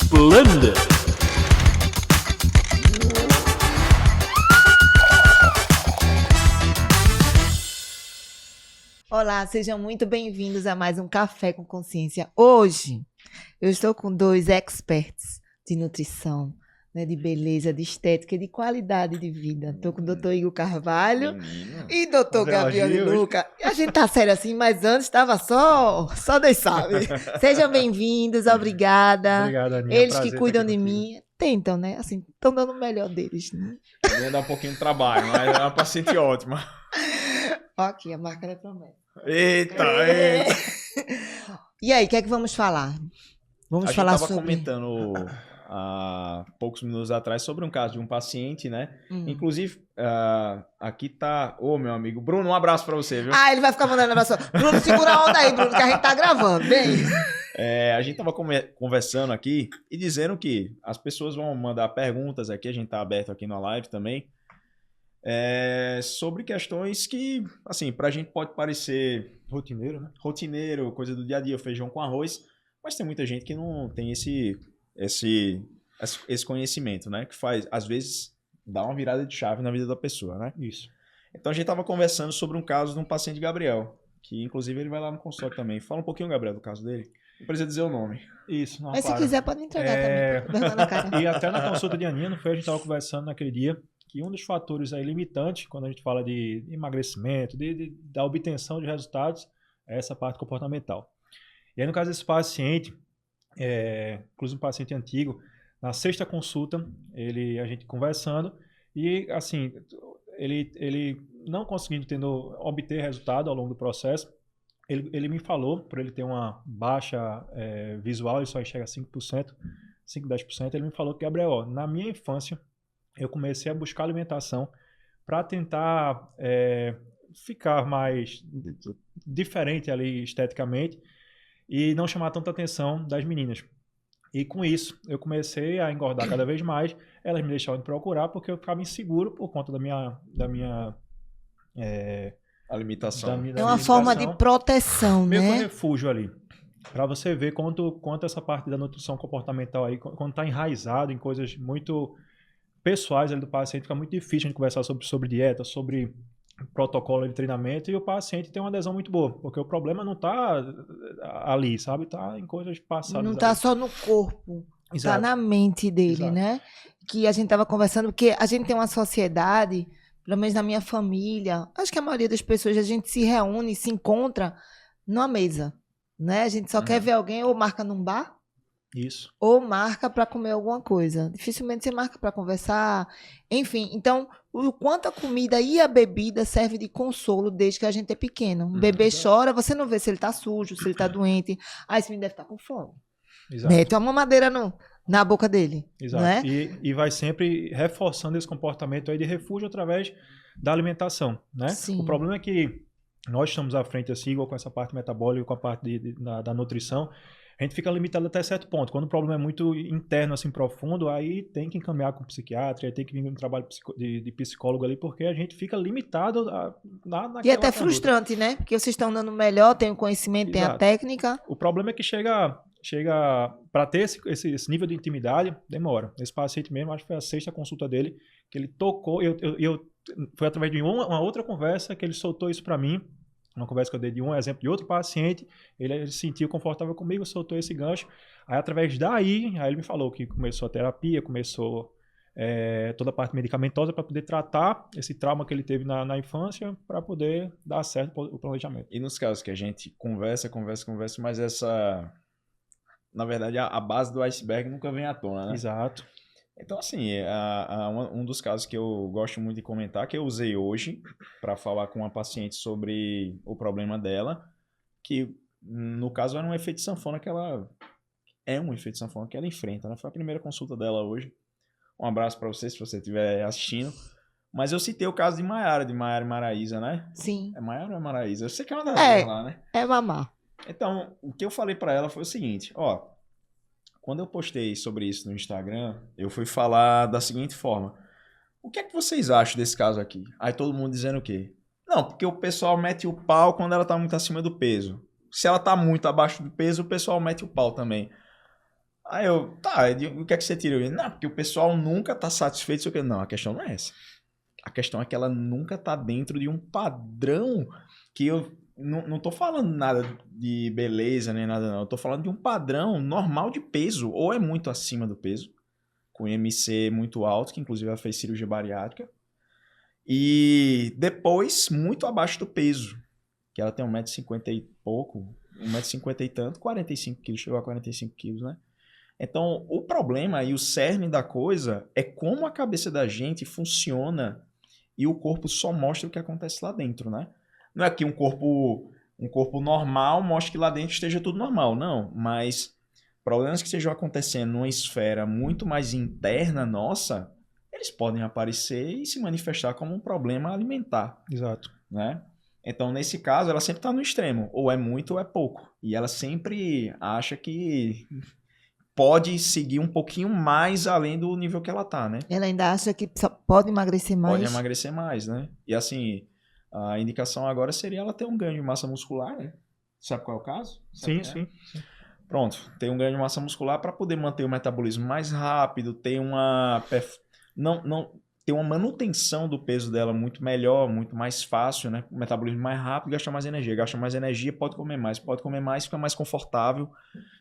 Splendid. Olá, sejam muito bem-vindos a mais um Café com Consciência. Hoje eu estou com dois experts de nutrição, né, de beleza, de estética e de qualidade de vida. Estou com o Dr. Igor Carvalho e Dr. Gabriel de Luca. A gente tá sério assim, mas antes estava só Deus sabe. Sejam bem-vindos, obrigada. Obrigado, Aninha. Eles Prazer que cuidam estar de aqui mim, tentam, né? Assim, estão dando o melhor deles, né? Ia dar um pouquinho de trabalho, mas é uma paciente ótima. Ó, aqui, a marca da promessa. Eita. E aí, o que é que vamos falar? Vamos falar A gente estava sobre... comentando há poucos minutos atrás sobre um caso de um paciente, né? Inclusive, aqui tá... Ô, meu amigo Bruno, um abraço pra você, viu? Ah, ele vai ficar mandando abraço. Bruno, segura a onda aí, Bruno, que a gente tá gravando. Vem. A gente tava conversando aqui e dizendo que as pessoas vão mandar perguntas aqui, a gente tá aberto aqui na live também, sobre questões que, assim, pra gente pode parecer... Rotineiro, né? Rotineiro, coisa do dia a dia, feijão com arroz, mas tem muita gente que não tem esse conhecimento, né? Que faz, às vezes, dá uma virada de chave na vida da pessoa, né? Isso. Então a gente estava conversando sobre um caso de um paciente Gabriel, que inclusive ele vai lá no consultório também. Fala um pouquinho, Gabriel, do caso dele. Não precisa dizer o nome. Isso, não Mas se para. quiser, pode entregar também. Vergonha na cara. E até na consulta de Aninha, não foi? A gente estava conversando naquele dia que um dos fatores aí limitantes, quando a gente fala de emagrecimento, da obtenção de resultados, é essa parte comportamental. E aí, no caso desse paciente, inclusive um paciente antigo, na sexta consulta, a gente conversando, e assim, ele não conseguindo obter resultado ao longo do processo, ele me falou, por ele ter uma baixa visual, ele só enxerga 5%, 5-10%, ele me falou que, Gabriel, ó, na minha infância, eu comecei a buscar alimentação para tentar ficar mais diferente ali esteticamente e não chamar tanta atenção das meninas. E com isso, eu comecei a engordar cada vez mais, elas me deixavam de procurar porque eu ficava inseguro por conta da minha A limitação. É uma forma de proteção, meio que um né? refúgio ali. Para você ver quanto essa parte da nutrição comportamental aí, quando está enraizado em coisas muito pessoais ali do paciente, fica muito difícil a gente conversar sobre dieta, sobre protocolo de treinamento, e o paciente tem uma adesão muito boa, porque o problema não está ali, sabe? Está em coisas passadas. Não está só no corpo, está na mente dele, Exato. né? Que a gente estava conversando, porque a gente tem uma sociedade, pelo menos na minha família, acho que a maioria das pessoas, a gente se reúne, se encontra numa mesa, né? A gente só quer ver alguém ou marca num bar, Isso. ou marca para comer alguma coisa. Dificilmente você marca para conversar. Enfim, então, o quanto a comida e a bebida serve de consolo desde que a gente é pequeno. Um bebê chora, você não vê se ele tá sujo, se ele tá doente. Ah, esse menino deve estar com fome. Exato. Mete uma mamadeira na boca dele. Exato. Né? E vai sempre reforçando esse comportamento aí de refúgio através da alimentação, né? Sim. O problema é que nós estamos à frente assim, igual com essa parte metabólica, com a parte da nutrição, a gente fica limitado até certo ponto. Quando o problema é muito interno, assim, profundo, aí tem que encaminhar com psiquiatra, aí tem que vir um trabalho de psicólogo ali, porque a gente fica limitado naquela E até conduta. frustrante, né? Porque vocês estão dando melhor, tem o conhecimento, tem a Exato. técnica. O problema é que chega para ter esse nível de intimidade, demora. Esse paciente mesmo, acho que foi a sexta consulta dele, que ele tocou, foi através de uma outra conversa que ele soltou isso para mim, uma conversa que eu dei de um exemplo de outro paciente, ele se sentiu confortável comigo, soltou esse gancho, aí através daí, aí ele me falou que começou a terapia, começou toda a parte medicamentosa para poder tratar esse trauma que ele teve na infância, para poder dar certo o planejamento. E nos casos que a gente conversa, mas na verdade, a base do iceberg nunca vem à tona, né? Exato. Então, assim, um dos casos que eu gosto muito de comentar, que eu usei hoje para falar com uma paciente sobre o problema dela, que no caso era um efeito sanfona que ela... É um efeito sanfona que ela enfrenta, né? Foi a primeira consulta dela hoje. Um abraço para você, se você estiver assistindo. Mas eu citei o caso de Maiara e Maraísa, né? Sim. É Maiara ou é Maraísa? Eu sei que é uma das duas lá, né? É mamar. Então, o que eu falei para ela foi o seguinte, ó... Quando eu postei sobre isso no Instagram, eu fui falar da seguinte forma. O que é que vocês acham desse caso aqui? Aí todo mundo dizendo o quê? Não, porque o pessoal mete o pau quando ela tá muito acima do peso. Se ela tá muito abaixo do peso, o pessoal mete o pau também. Aí o que é que você tira? Não, porque o pessoal nunca tá satisfeito. Sei o quê. Não, a questão não é essa. A questão é que ela nunca tá dentro de um padrão que eu não tô falando nada de beleza nem nada, não. Eu tô falando de um padrão normal de peso. Ou é muito acima do peso, com IMC muito alto, que inclusive ela fez cirurgia bariátrica. E depois, muito abaixo do peso, que ela tem 1,50m e pouco, 1,50m e tanto, 45 quilos, chegou a 45 quilos, né? Então, o problema e o cerne da coisa é como a cabeça da gente funciona e o corpo só mostra o que acontece lá dentro, né? Não é que um corpo normal mostre que lá dentro esteja tudo normal, não. Mas problemas que estejam acontecendo numa esfera muito mais interna nossa, eles podem aparecer e se manifestar como um problema alimentar. Exato. Né? Então, nesse caso, ela sempre está no extremo. Ou é muito ou é pouco. E ela sempre acha que pode seguir um pouquinho mais além do nível que ela tá, né? Ela ainda acha que só pode emagrecer mais. Pode emagrecer mais, né? E assim, a indicação agora seria ela ter um ganho de massa muscular, né? Sabe qual é o caso? Sim, Sabe, né? sim. Pronto, ter um ganho de massa muscular para poder manter o metabolismo mais rápido, ter ter uma manutenção do peso dela muito melhor, muito mais fácil, né? O metabolismo mais rápido, gasta mais energia, pode comer mais, fica mais confortável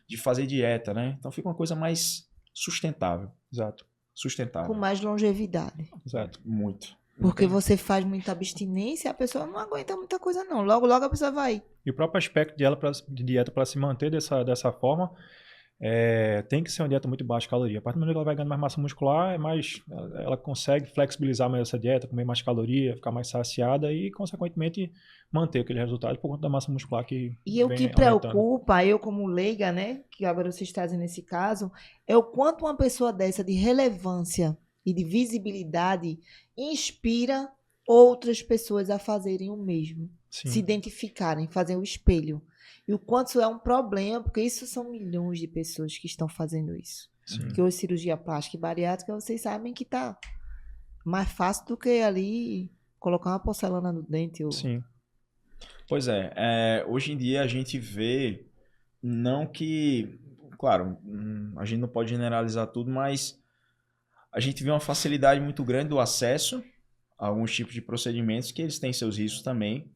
de fazer dieta, né? Então fica uma coisa mais sustentável. Exato. Sustentável. Com mais longevidade. Exato. Muito. Porque você faz muita abstinência, a pessoa não aguenta muita coisa, não. Logo, logo a pessoa vai. E o próprio aspecto de dieta para se manter dessa forma tem que ser uma dieta muito baixa de caloria. A partir do momento que ela vai ganhando mais massa muscular, ela consegue flexibilizar mais essa dieta, comer mais caloria, ficar mais saciada e, consequentemente, manter aquele resultado por conta da massa muscular que E o que preocupa, eu como leiga, né, que agora vocês trazem nesse caso, é o quanto uma pessoa dessa de relevância e de visibilidade inspira outras pessoas a fazerem o mesmo. Sim. Se identificarem, fazer o espelho. E o quanto isso é um problema, porque isso são milhões de pessoas que estão fazendo isso. Sim. Porque hoje cirurgia plástica e bariátrica, vocês sabem que tá mais fácil do que ali colocar uma porcelana no dente. Ou... Sim. Pois hoje em dia a gente vê, não que, claro, a gente não pode generalizar tudo, mas a gente vê uma facilidade muito grande do acesso a alguns tipos de procedimentos que eles têm seus riscos também.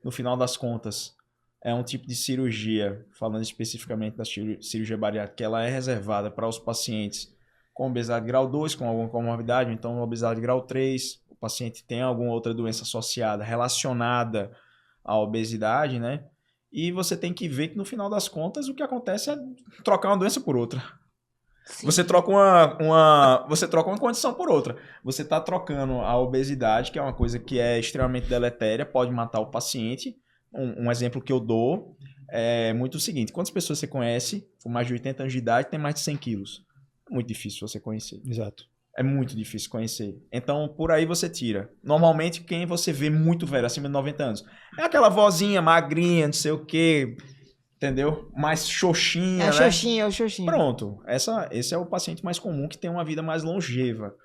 No final das contas, é um tipo de cirurgia, falando especificamente da cirurgia bariátrica, que ela é reservada para os pacientes com obesidade grau 2, com alguma comorbidade, então obesidade grau 3, o paciente tem alguma outra doença associada, relacionada à obesidade, né? E você tem que ver que no final das contas o que acontece é trocar uma doença por outra. Sim. Você troca uma condição por outra. Você está trocando a obesidade, que é uma coisa que é extremamente deletéria, pode matar o paciente. Um exemplo que eu dou é muito o seguinte: quantas pessoas você conhece com mais de 80 anos de idade tem mais de 100 quilos? É muito difícil você conhecer. Exato. É muito difícil conhecer. Então, por aí você tira. Normalmente, quem você vê muito velho, acima de 90 anos, é aquela vozinha magrinha, não sei o quê, entendeu? Mais xoxinha, né? É o xoxinha. Pronto. Esse é o paciente mais comum que tem uma vida mais longeva.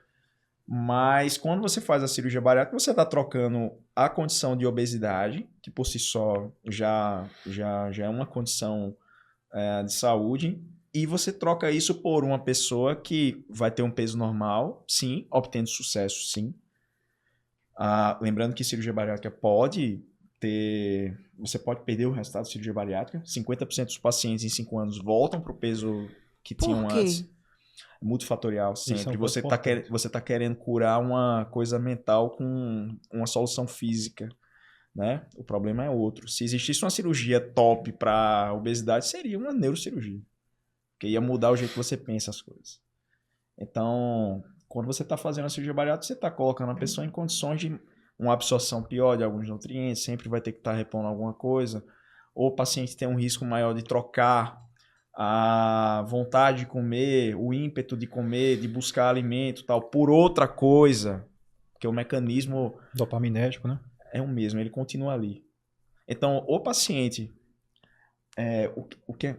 Mas quando você faz a cirurgia bariátrica, você está trocando a condição de obesidade, que por si só já é uma condição de saúde, e você troca isso por uma pessoa que vai ter um peso normal, sim, obtendo sucesso, sim. Lembrando que cirurgia bariátrica você pode perder o resultado da cirurgia bariátrica. 50% dos pacientes em 5 anos voltam para o peso que tinham antes. Multifatorial, sempre. Você tá querendo curar uma coisa mental com uma solução física, né? O problema é outro. Se existisse uma cirurgia top para obesidade, seria uma neurocirurgia, que ia mudar o jeito que você pensa as coisas. Então, quando você está fazendo a cirurgia bariátrica, você está colocando a pessoa em condições de uma absorção pior de alguns nutrientes, sempre vai ter que estar repondo alguma coisa, ou o paciente tem um risco maior de trocar a vontade de comer, o ímpeto de comer, de buscar alimento, tal, por outra coisa, porque o mecanismo dopaminérgico, né? É o mesmo, ele continua ali. Então, o paciente,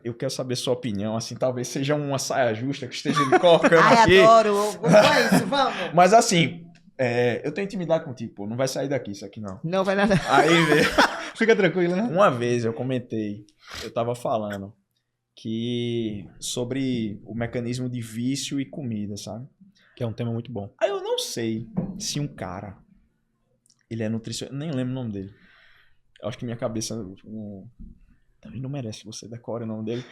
eu quero saber sua opinião, assim, talvez seja uma saia justa que esteja me colocando aqui. Ai, adoro, vamos isso, vamos. Mas assim, eu tenho intimidade contigo, pô, não vai sair daqui isso aqui não. Não vai nada. Aí, fica tranquilo, né? Uma vez eu comentei, eu tava falando sobre o mecanismo de vício e comida, sabe? Que é um tema muito bom. Aí eu não sei se um cara, ele é nutricionista, nem lembro o nome dele. Eu acho que minha cabeça também não merece que você decore o nome dele.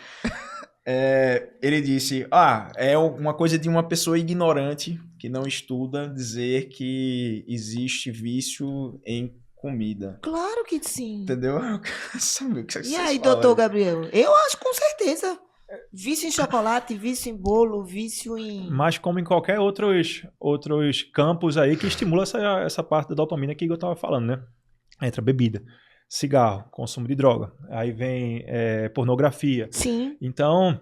Ele disse, é uma coisa de uma pessoa ignorante que não estuda dizer que existe vício em comida. Claro que sim. Entendeu? Sabe o que E vocês aí, falam? doutor Gabriel? Eu acho com certeza. Vício em chocolate, vício em bolo, vício em... Mas como em qualquer outros campos aí que estimula essa parte da dopamina que eu estava falando, né? Entra bebida, cigarro, consumo de droga, aí vem pornografia. Sim. Então,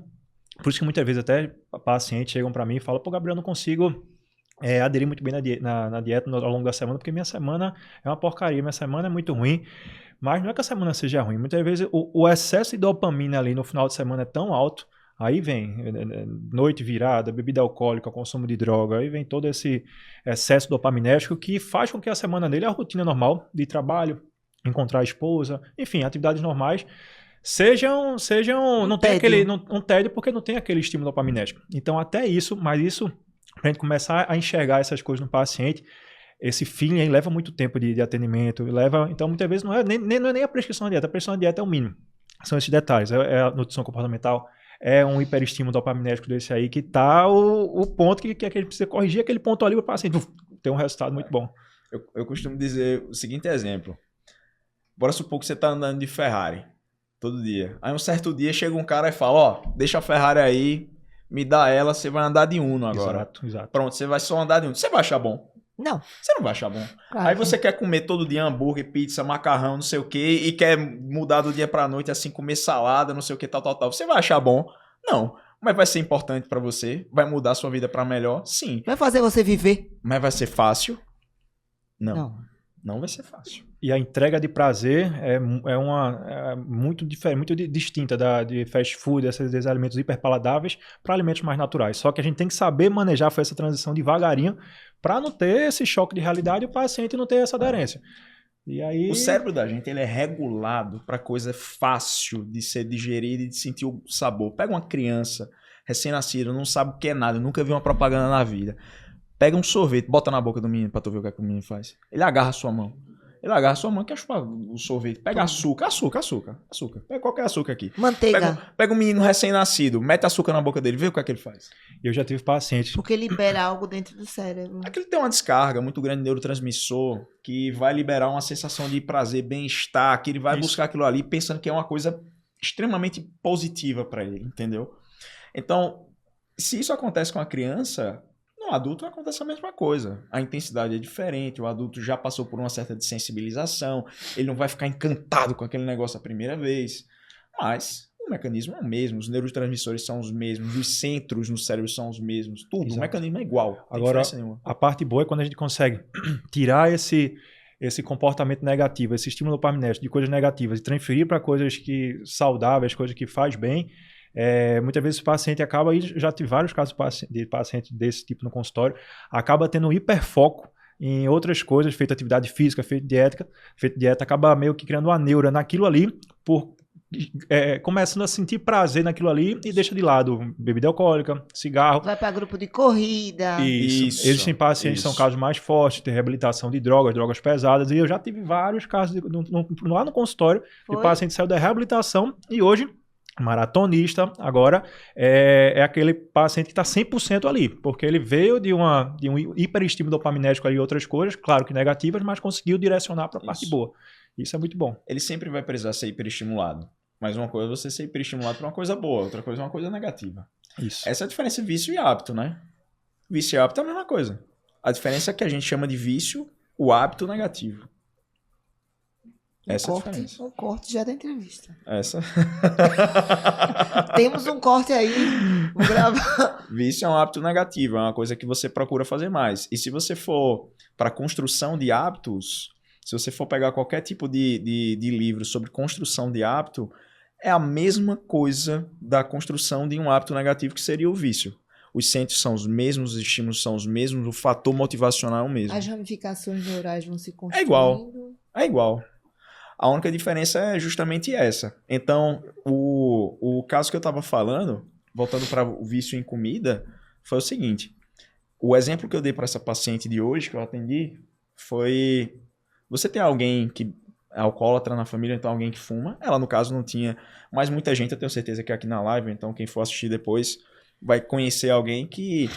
por isso que muitas vezes até pacientes chegam para mim e falam, pô, Gabriel, eu não consigo aderir muito bem na dieta ao longo da semana, porque minha semana é uma porcaria, minha semana é muito ruim. Mas não é que a semana seja ruim. Muitas vezes o excesso de dopamina ali no final de semana é tão alto, aí vem noite virada, bebida alcoólica, consumo de droga, aí vem todo esse excesso dopaminérgico que faz com que a semana dele, a rotina normal de trabalho, encontrar a esposa, enfim, atividades normais, sejam não tem aquele um tédio porque não tem aquele estímulo dopaminérgico. Então até isso, mas isso pra gente começar a enxergar essas coisas no paciente, esse feeling aí leva muito tempo de atendimento, então muitas vezes não é nem a prescrição de dieta, a prescrição de dieta é o mínimo. São esses detalhes, é a nutrição comportamental, é um hiperestímulo dopaminérgico desse aí que tá o ponto que a gente precisa corrigir aquele ponto ali para o paciente ter um resultado muito bom. Eu costumo dizer o seguinte exemplo. Bora supor que você tá andando de Ferrari todo dia. Aí um certo dia chega um cara e fala, deixa a Ferrari aí, me dá ela, você vai andar de Uno agora. Exato. Pronto, você vai só andar de Uno. Você vai achar bom? Não. Você não vai achar bom. Claro. Aí você quer comer todo dia hambúrguer, pizza, macarrão, não sei o quê, e quer mudar do dia pra noite, assim, comer salada, não sei o que, tal. Você vai achar bom? Não. Mas vai ser importante pra você? Vai mudar a sua vida pra melhor? Sim. Vai fazer você viver? Mas vai ser fácil? Não. Não vai ser fácil. E a entrega de prazer é muito diferente, muito distinta de fast food, desses alimentos hiperpaladáveis para alimentos mais naturais. Só que a gente tem que saber manejar essa transição devagarinho para não ter esse choque de realidade e o paciente não ter essa aderência. E aí... O cérebro da gente ele é regulado para coisa fácil de ser digerida e de sentir o sabor. Pega uma criança recém-nascida, não sabe o que é nada, nunca viu uma propaganda na vida. Pega um sorvete, bota na boca do menino pra tu ver o que o menino faz. Ele agarra a sua mão. Quer chupar o sorvete. Pega açúcar. Pega qualquer açúcar aqui. Manteiga. Pega um menino recém-nascido, mete açúcar na boca dele, vê o que é que ele faz. Eu já tive pacientes. Porque libera algo dentro do cérebro. Aquele tem uma descarga muito grande de neurotransmissor que vai liberar uma sensação de prazer, bem-estar, que ele vai buscar aquilo ali pensando que é uma coisa extremamente positiva pra ele, entendeu? Então, se isso acontece com a criança... No adulto acontece a mesma coisa. A intensidade é diferente, o adulto já passou por uma certa desensibilização, ele não vai ficar encantado com aquele negócio a primeira vez. Mas o mecanismo é o mesmo, os neurotransmissores são os mesmos, os centros no cérebro são os mesmos, tudo, Exato. O mecanismo é igual. Agora, a parte boa é quando a gente consegue tirar esse comportamento negativo, esse estímulo dopaminérgico de coisas negativas e transferir para coisas saudáveis, coisas que faz bem. Muitas vezes o paciente acaba, e já tive vários casos de paciente desse tipo no consultório, acaba tendo um hiperfoco em outras coisas, feito atividade física, feito dieta, acaba meio que criando uma neura naquilo ali, começando a sentir prazer naquilo ali e deixa de lado bebida alcoólica, cigarro. Vai para grupo de corrida. Isso. Existem pacientes que são casos mais fortes, tem reabilitação de drogas pesadas, e eu já tive vários casos lá no consultório, de paciente que saiu da reabilitação e hoje maratonista, agora é aquele paciente que está 100% ali, porque ele veio de um hiperestímulo dopaminérgico e outras coisas, claro que negativas, mas conseguiu direcionar para a parte boa. Isso é muito bom. Ele sempre vai precisar ser hiperestimulado, mas uma coisa é você ser hiperestimulado para uma coisa boa, outra coisa é uma coisa negativa. Isso. Essa é a diferença de vício e hábito, né? Vício e hábito é a mesma coisa. A diferença é que a gente chama de vício o hábito negativo. Essa é a diferença. Um corte já da entrevista. Essa. Temos um corte aí. Vou gravar. Vício é um hábito negativo, é uma coisa que você procura fazer mais. E se você for para construção de hábitos, se você for pegar qualquer tipo de livro sobre construção de hábito, é a mesma coisa da construção de um hábito negativo que seria o vício. Os centros são os mesmos, os estímulos são os mesmos, o fator motivacional é o mesmo. As ramificações neurais vão se construindo. É igual. A única diferença é justamente essa. Então, o caso que eu estava falando, voltando para o vício em comida, foi o seguinte. O exemplo que eu dei para essa paciente de hoje, que eu atendi, foi... Você tem alguém que é alcoólatra na família, então alguém que fuma. Ela, no caso, não tinha. Mas muita gente, eu tenho certeza que aqui na live, então quem for assistir depois vai conhecer alguém que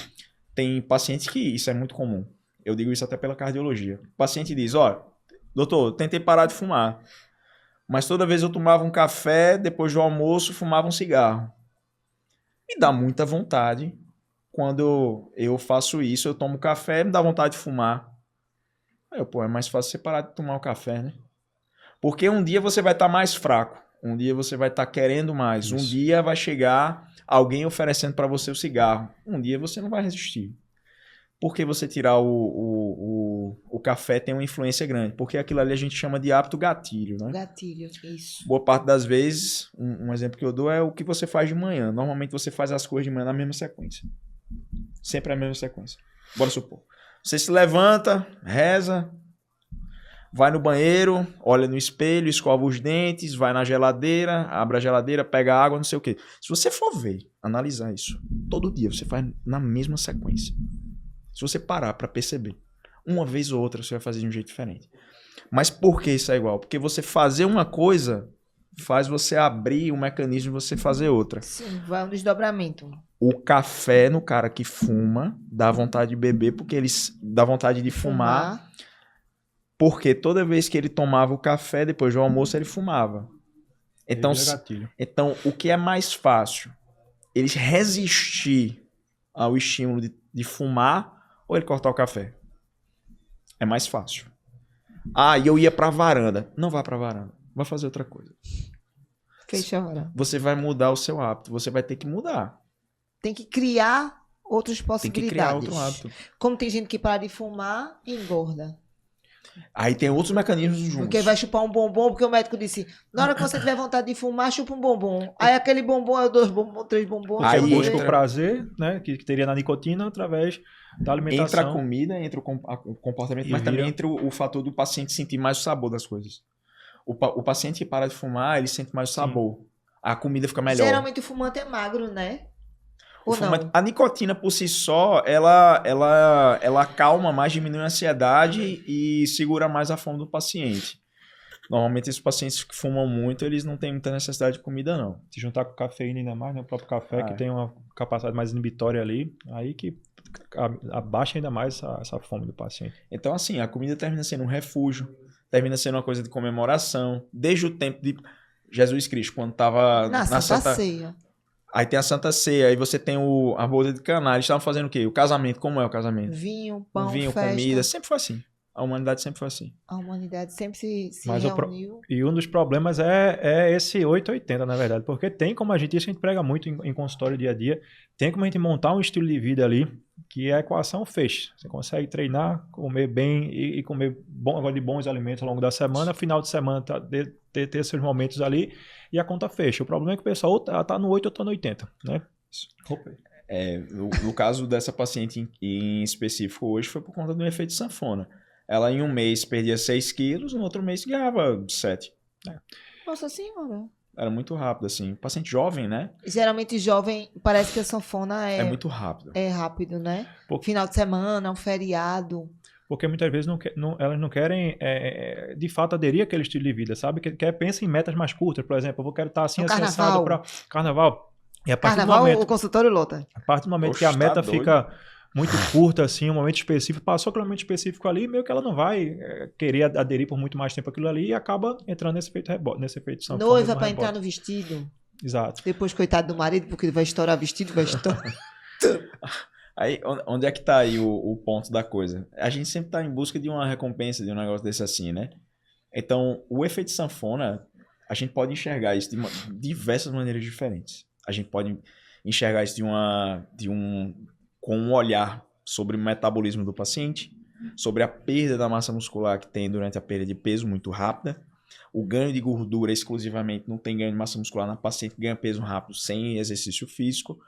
tem pacientes que isso é muito comum. Eu digo isso até pela cardiologia. O paciente diz, ó, doutor, eu tentei parar de fumar, mas toda vez eu tomava um café, depois do almoço, fumava um cigarro. Me dá muita vontade. Quando eu faço isso, eu tomo café, me dá vontade de fumar. Aí eu, pô, é mais fácil você parar de tomar o café, né? Porque um dia você vai estar mais fraco, um dia você vai estar querendo mais, Isso. um dia vai chegar alguém oferecendo para você o cigarro, um dia você não vai resistir. Porque você tirar o café tem uma influência grande, porque aquilo ali a gente chama de hábito gatilho, né? Gatilho, isso. Boa parte das vezes, um exemplo que eu dou é o que você faz de manhã. Normalmente você faz as coisas de manhã na mesma sequência. Sempre a mesma sequência. Bora supor. Você se levanta, reza, vai no banheiro, olha no espelho, escova os dentes, vai na geladeira, abre a geladeira, pega água, não sei o quê. Se você for ver, analisar isso, todo dia você faz na mesma sequência. Se você parar para perceber, uma vez ou outra você vai fazer de um jeito diferente. Mas por que isso é igual? Porque você fazer uma coisa faz você abrir um mecanismo de você fazer outra. Sim, vai um desdobramento. O café no cara que fuma dá vontade de beber porque ele dá vontade de fumar. Porque toda vez que ele tomava o café, depois do almoço, ele fumava. Então, o que é mais fácil? Ele resistir ao estímulo de fumar ou ele cortar o café? É mais fácil. Ah, e eu ia pra varanda. Não vá pra varanda. Vai fazer outra coisa. Fecha a hora. Você vai mudar o seu hábito. Você vai ter que mudar. Tem que criar outras Tem possibilidades. que criar outro hábito. Como tem gente que para de fumar e engorda. Aí tem outros mecanismos juntos. Porque vai chupar um bombom, porque o médico disse, na hora que você tiver vontade de fumar, chupa um bombom. Aí aquele bombom é 2 bombons, 3 bombons. Aí Aí busca entra- o prazer, né, que teria na nicotina através da alimentação. Entra a comida, entra o comportamento, E mas também vira- entra o fator do paciente sentir mais o sabor das coisas. O paciente que para de fumar, ele sente mais o sabor. A comida fica melhor. Geralmente o fumante é magro, né? O Ou fumante- não? A nicotina por si só, ela acalma mais, diminui a ansiedade e segura mais a fome do paciente. Normalmente esses pacientes que fumam muito, eles não têm muita necessidade de comida, não. Se juntar com cafeína ainda mais, né, o próprio café, que tem uma capacidade mais inibitória ali, aí que abaixa ainda mais essa fome do paciente. Então, assim, a comida termina sendo um refúgio, termina sendo uma coisa de comemoração, desde o tempo de Jesus Cristo, quando estava Na Santa Ceia. Aí tem a Santa Ceia, aí você tem a boda de Caná. Eles estavam fazendo o quê? O casamento. Como é o casamento? Vinho, pão, Vinho, festa. comida. Sempre foi assim. A humanidade sempre foi assim. A humanidade sempre se Mas reuniu. E um dos problemas é esse 880, na verdade, porque tem como a gente prega muito em consultório dia a dia, tem como a gente montar um estilo de vida ali que a equação fecha. Você consegue treinar, comer bem e comer de bons alimentos ao longo da semana, final de semana ter seus momentos ali e a conta fecha. O problema é que o pessoal ou tá no 8 ou tá no 80, né? Opa. No caso dessa paciente em específico hoje foi por conta do efeito sanfona. Ela em um mês perdia 6 quilos, no outro mês ganhava 7. Nossa Senhora. Era muito rápido, assim. Paciente jovem, né? Geralmente jovem, parece que a sanfona É muito rápido. é rápido, né? Final de semana, um feriado. Porque muitas vezes elas não querem, de fato, aderir àquele estilo de vida, sabe? Pensa em metas mais curtas, por exemplo, eu quero estar assim, No assado para carnaval. E a partir Carnaval, do momento, o consultório lota. a partir do momento Oxe, que a tá meta doido. fica muito curta, assim, um momento específico, passou aquele momento específico ali, meio que ela não vai querer aderir por muito mais tempo aquilo ali e acaba entrando nesse efeito rebote, nesse efeito sanfona. Noiva no para rebote. entrar no vestido. Exato. Depois, coitado do marido, porque ele vai estourar vestido, vai estourar. Aí, onde é que tá aí o ponto da coisa? A gente sempre tá em busca de uma recompensa, de um negócio desse assim, né? Então, o efeito sanfona, a gente pode enxergar isso de diversas maneiras diferentes. A gente pode enxergar isso com um olhar sobre o metabolismo do paciente, sobre a perda da massa muscular que tem durante a perda de peso muito rápida. O ganho de gordura exclusivamente não tem ganho de massa muscular na paciente que ganha peso rápido sem exercício físico.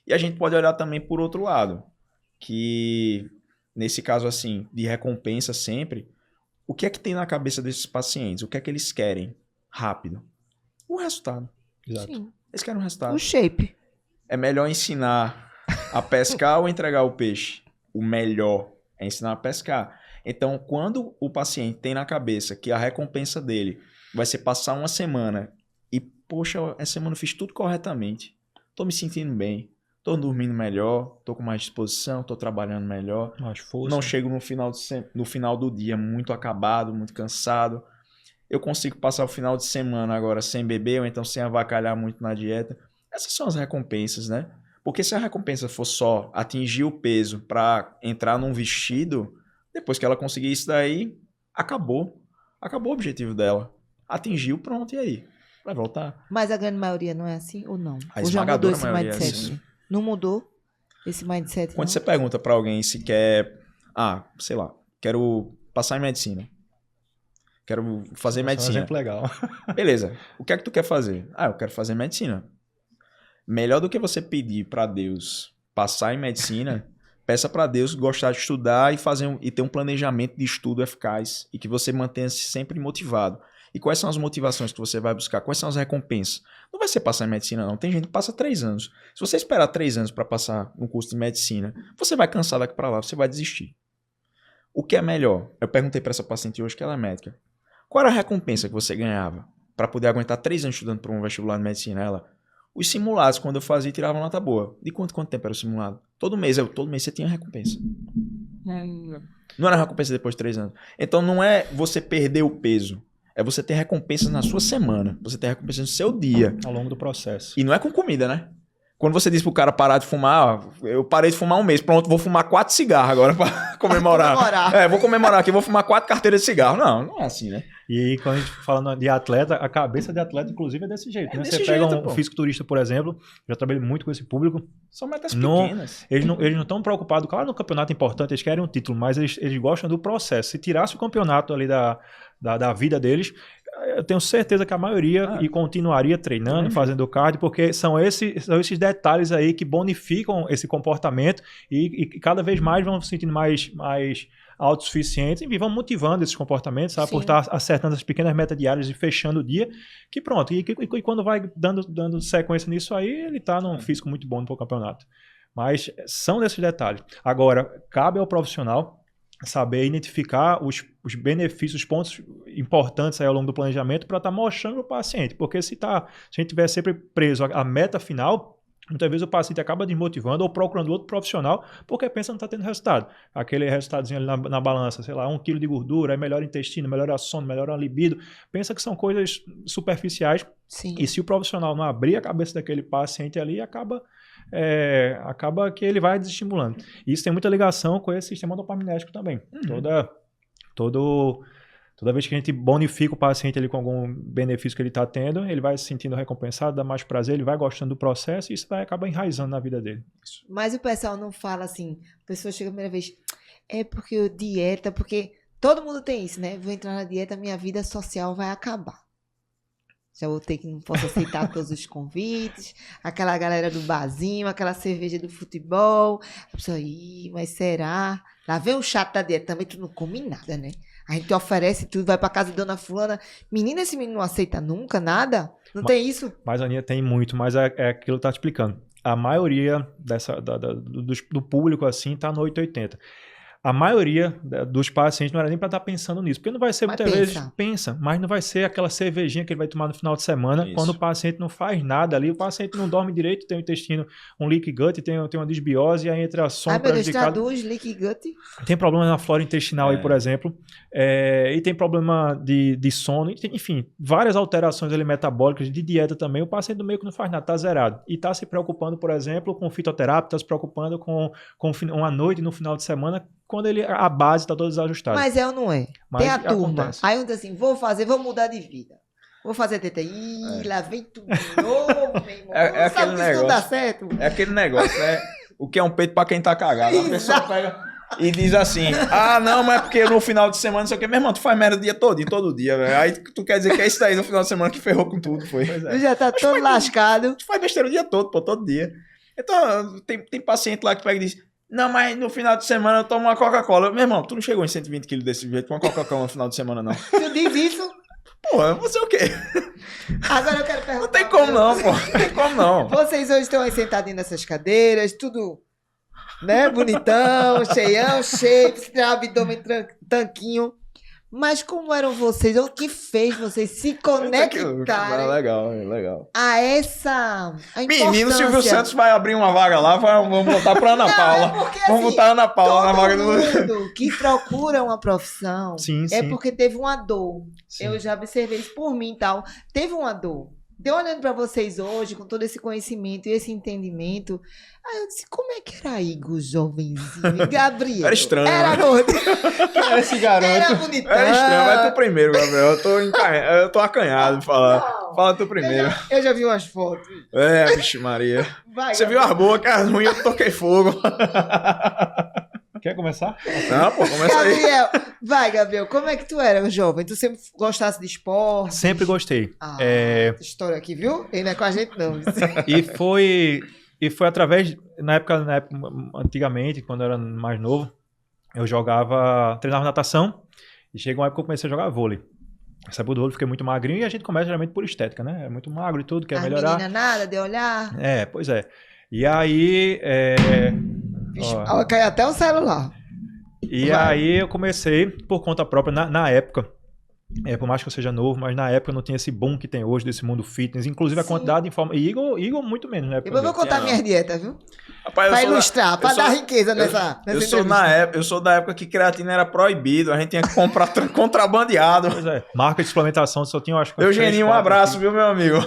E a gente pode olhar também por outro lado, que nesse caso assim, de recompensa sempre, O que é que tem na cabeça desses pacientes? O que é que eles querem? Rápido. O resultado. Exato. Sim. Eles querem um resultado. O shape. É melhor ensinar a pescar ou entregar o peixe? O melhor é ensinar a pescar. Então, quando o paciente tem na cabeça que a recompensa dele vai ser passar uma semana e, poxa, essa semana eu fiz tudo corretamente, tô me sentindo bem, tô dormindo melhor, tô com mais disposição, tô trabalhando melhor, Mais força. não chego no final do dia muito acabado, muito cansado, eu consigo passar o final de semana agora sem beber ou então sem avacalhar muito na dieta. Essas são as recompensas, né? Porque se a recompensa for só atingir o peso para entrar num vestido, depois que ela conseguir isso daí, acabou. Acabou o objetivo dela. Atingiu, pronto, e aí? Vai voltar? Mas a grande maioria não é assim ou não? A Ou já mudou esmagadora esse maioria é mindset? assim. Não mudou esse mindset, Quando não? você pergunta para alguém se quer... sei lá, quero passar em medicina. Quero fazer Esse é um medicina. exemplo legal. Beleza. O que é que tu quer fazer? Eu quero fazer medicina. Melhor do que você pedir para Deus passar em medicina, peça para Deus gostar de estudar e ter um planejamento de estudo eficaz e que você mantenha-se sempre motivado. E quais são as motivações que você vai buscar? Quais são as recompensas? Não vai ser passar em medicina, não. Tem gente que passa 3 anos. Se você esperar 3 anos para passar um curso de medicina, você vai cansar daqui para lá, você vai desistir. O que é melhor? Eu perguntei para essa paciente hoje, que ela é médica. Qual era a recompensa que você ganhava para poder aguentar 3 anos estudando para um vestibular de medicina? Ela... Os simulados, quando eu fazia, tirava nota boa. De quanto tempo era o simulado? Todo mês você tinha recompensa. Não era recompensa depois de 3 anos. Então não é você perder o peso. É você ter recompensas na sua semana. Você ter recompensas no seu dia. Ao longo do processo. E não é com comida, né? Quando você diz pro cara parar de fumar, eu parei de fumar 1 mês. Pronto, vou fumar 4 cigarros agora pra comemorar. Vou comemorar aqui, vou fumar 4 carteiras de cigarro. Não é assim, né? E quando a gente fala de atleta, a cabeça de atleta, inclusive, é desse jeito. Né? Desse Você pega jeito, um fisiculturista, por exemplo, já trabalhei muito com esse público. São metas pequenas. Eles não estão preocupados, claro, no campeonato é importante, eles querem um título, mas eles gostam do processo. Se tirasse o campeonato ali da vida deles, eu tenho certeza que a maioria continuaria treinando, fazendo cardio, porque são esses detalhes aí que bonificam esse comportamento e cada vez mais vão se sentindo mais autossuficientes e vão motivando esses comportamentos, sabe? Por estar acertando as pequenas metas diárias e fechando o dia, que pronto. E quando vai dando sequência nisso aí, ele está num físico muito bom no campeonato. Mas são desses detalhes. Agora, cabe ao profissional saber identificar os benefícios, os pontos importantes aí ao longo do planejamento para estar mostrando para o paciente. Porque se a gente estiver sempre preso à meta final, muitas vezes o paciente acaba desmotivando ou procurando outro profissional porque pensa que não está tendo resultado. Aquele resultadozinho ali na balança, sei lá, 1 quilo de gordura, aí melhora o intestino, melhora a sono, melhora a libido. Pensa que são coisas superficiais. Sim. E se o profissional não abrir a cabeça daquele paciente ali, acaba que ele vai desestimulando. E isso tem muita ligação com esse sistema dopaminérgico também. Toda vez que a gente bonifica o paciente ali com algum benefício que ele está tendo, ele vai se sentindo recompensado, dá mais prazer, ele vai gostando do processo e isso vai acabar enraizando na vida dele. Mas o pessoal não fala assim, a pessoa chega a primeira vez, porque dieta, porque todo mundo tem isso, né? Vou entrar na dieta, minha vida social vai acabar. Já vou ter que não posso aceitar todos os convites, aquela galera do barzinho, aquela cerveja do futebol. A pessoa, mas será? Lá vem o chato da dieta, também tu não come nada, né? A gente oferece tudo, vai pra casa de dona fulana. Menina, esse menino não aceita nunca nada? Não tem isso? Mas, Aninha, tem muito, mas é aquilo que tá te explicando. A maioria do público, assim, tá no 880. A maioria dos pacientes não era nem para estar pensando nisso, porque não vai ser, muitas vezes, mas não vai ser aquela cervejinha que ele vai tomar no final de semana, quando o paciente não faz nada ali, o paciente não dorme direito, tem o intestino, um leaky gut, tem uma desbiose, aí entra a sono prejudicado. Meu Deus, traduz leaky gut. Tem problema na flora intestinal aí, por exemplo, e tem problema de sono, enfim, várias alterações ali metabólicas, de dieta também, o paciente meio que não faz nada, está zerado. E está se preocupando, por exemplo, com fitoterapia, está se preocupando com uma noite no final de semana, quando a base está toda desajustada. Mas é ou não é? Mas tem a turma. acontece. Aí um diz assim, vou mudar de vida. Vou fazer TTI, lá vem tudo de novo, meu irmão. É aquele negócio. Isso não dá certo. É aquele negócio, né? O que é um peito pra quem tá cagado. A pessoa pega e diz assim, não, mas é porque no final de semana, não sei o que. Meu irmão, tu faz merda o dia todo dia, velho. Aí tu quer dizer que é isso aí no final de semana que ferrou com tudo, foi. Tu já tá todo lascado. Tu faz besteira o dia todo, todo dia. Então, tem paciente lá que pega e diz, Não, mas no final de semana eu tomo uma Coca-Cola. Meu irmão, tu não chegou em 120 quilos desse jeito com uma Coca-Cola no final de semana, não. Tu diz isso? Pô, você o quê? Agora eu quero perguntar. Não tem como não, pô. Não tem como não. Vocês hoje estão aí sentadinhos nessas cadeiras, tudo, né? Bonitão, cheião, shape, abdômen tanquinho. Mas como eram vocês? O que fez vocês se conectarem Legal. a essa a Menino, Silvio importância? Santos vai abrir uma vaga lá, vamos botar pra Ana Paula. Porque, Vamos assim, botar a Ana Paula na vaga todo do... mundo que procura uma profissão Sim, é sim. porque teve uma dor. Sim. Eu já observei isso por mim e tal. Teve uma dor. Então, olhando para vocês hoje, com todo esse conhecimento e esse entendimento, aí eu disse, como é que era Igor, jovenzinho? E Gabriel? Era estranho, Era né? gordinho. Era esse garoto. Era bonitão. Era estranho, vai tu primeiro, Gabriel. Eu tô acanhado de falar. Não. Fala tu primeiro. Eu já vi umas fotos. Vixe Maria. Vai, Você viu as boas, que as ruins eu toquei fogo. Quer começar? Não, pô, começa aí. Gabriel, vai, Gabriel, como é que tu era jovem? Tu sempre gostasse de esporte? Sempre gostei. Ah, É, essa história aqui, viu? Ele não é com a gente, não. E foi através, na época, antigamente, quando eu era mais novo, eu treinava natação, e chegou uma época que eu comecei a jogar vôlei. Sabe, do vôlei, fiquei muito magrinho, e a gente começa geralmente por estética, né? É muito magro e tudo, quer As melhorar. meninas nada de olhar. Pois é. E aí, Vixe, ó. caiu até o celular. e Vai. aí eu comecei por conta própria, na época, por mais que eu seja novo, mas na época não tinha esse boom que tem hoje desse mundo fitness, inclusive a Sim. quantidade de informação. E Igor muito menos, né? Depois eu vou contar minhas dietas, viu? Rapaz, Pra eu sou ilustrar, pra eu dar sou- riqueza nessa Eu sou entrevista. eu sou da época que creatina era proibido, a gente tinha que comprar contrabandeado. Pois é, marca de suplementação só tinha, eu acho que uns Eugeninho, 3, um 4 abraço, aqui. viu, meu amigo?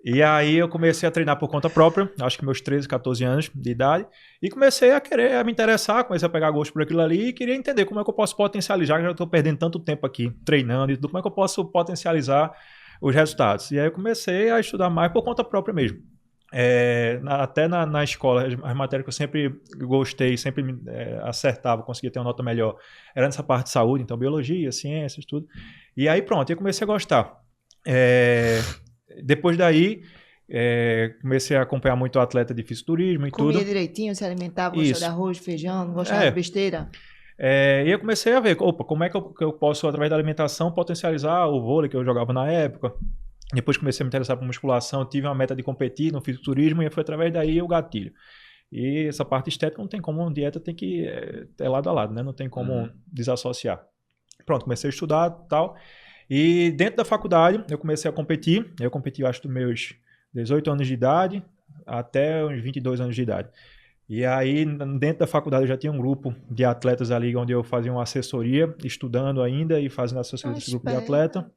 E aí eu comecei a treinar por conta própria, acho que meus 13, 14 anos de idade, e comecei a me interessar, comecei a pegar gosto por aquilo ali e queria entender como é que eu posso potencializar, já que eu estou perdendo tanto tempo aqui treinando e tudo, como é que eu posso potencializar os resultados. E aí eu comecei a estudar mais por conta própria mesmo. Até na escola, as matérias que eu sempre gostei, sempre acertava, conseguia ter uma nota melhor, era nessa parte de saúde, então biologia, ciências, tudo. E aí pronto, eu comecei a gostar. Depois daí, comecei a acompanhar muito atleta de fisiculturismo e Comia tudo. direitinho, se alimentava, gostava Isso. de arroz, feijão, não gostava É. de besteira. E eu comecei a ver, como é que eu posso, através da alimentação, potencializar o vôlei que eu jogava na época. Depois comecei a me interessar por musculação, tive uma meta de competir no fisiculturismo e foi através daí o gatilho. E essa parte estética não tem como, dieta tem que é lado a lado, né? Não tem como desassociar. Pronto, comecei a estudar e tal. E dentro da faculdade eu comecei a competir. Eu competi, acho, dos meus 18 anos de idade até uns 22 anos de idade. E aí, dentro da faculdade, eu já tinha um grupo de atletas ali, onde eu fazia uma assessoria, estudando ainda e fazendo assessoria desse grupo de atleta.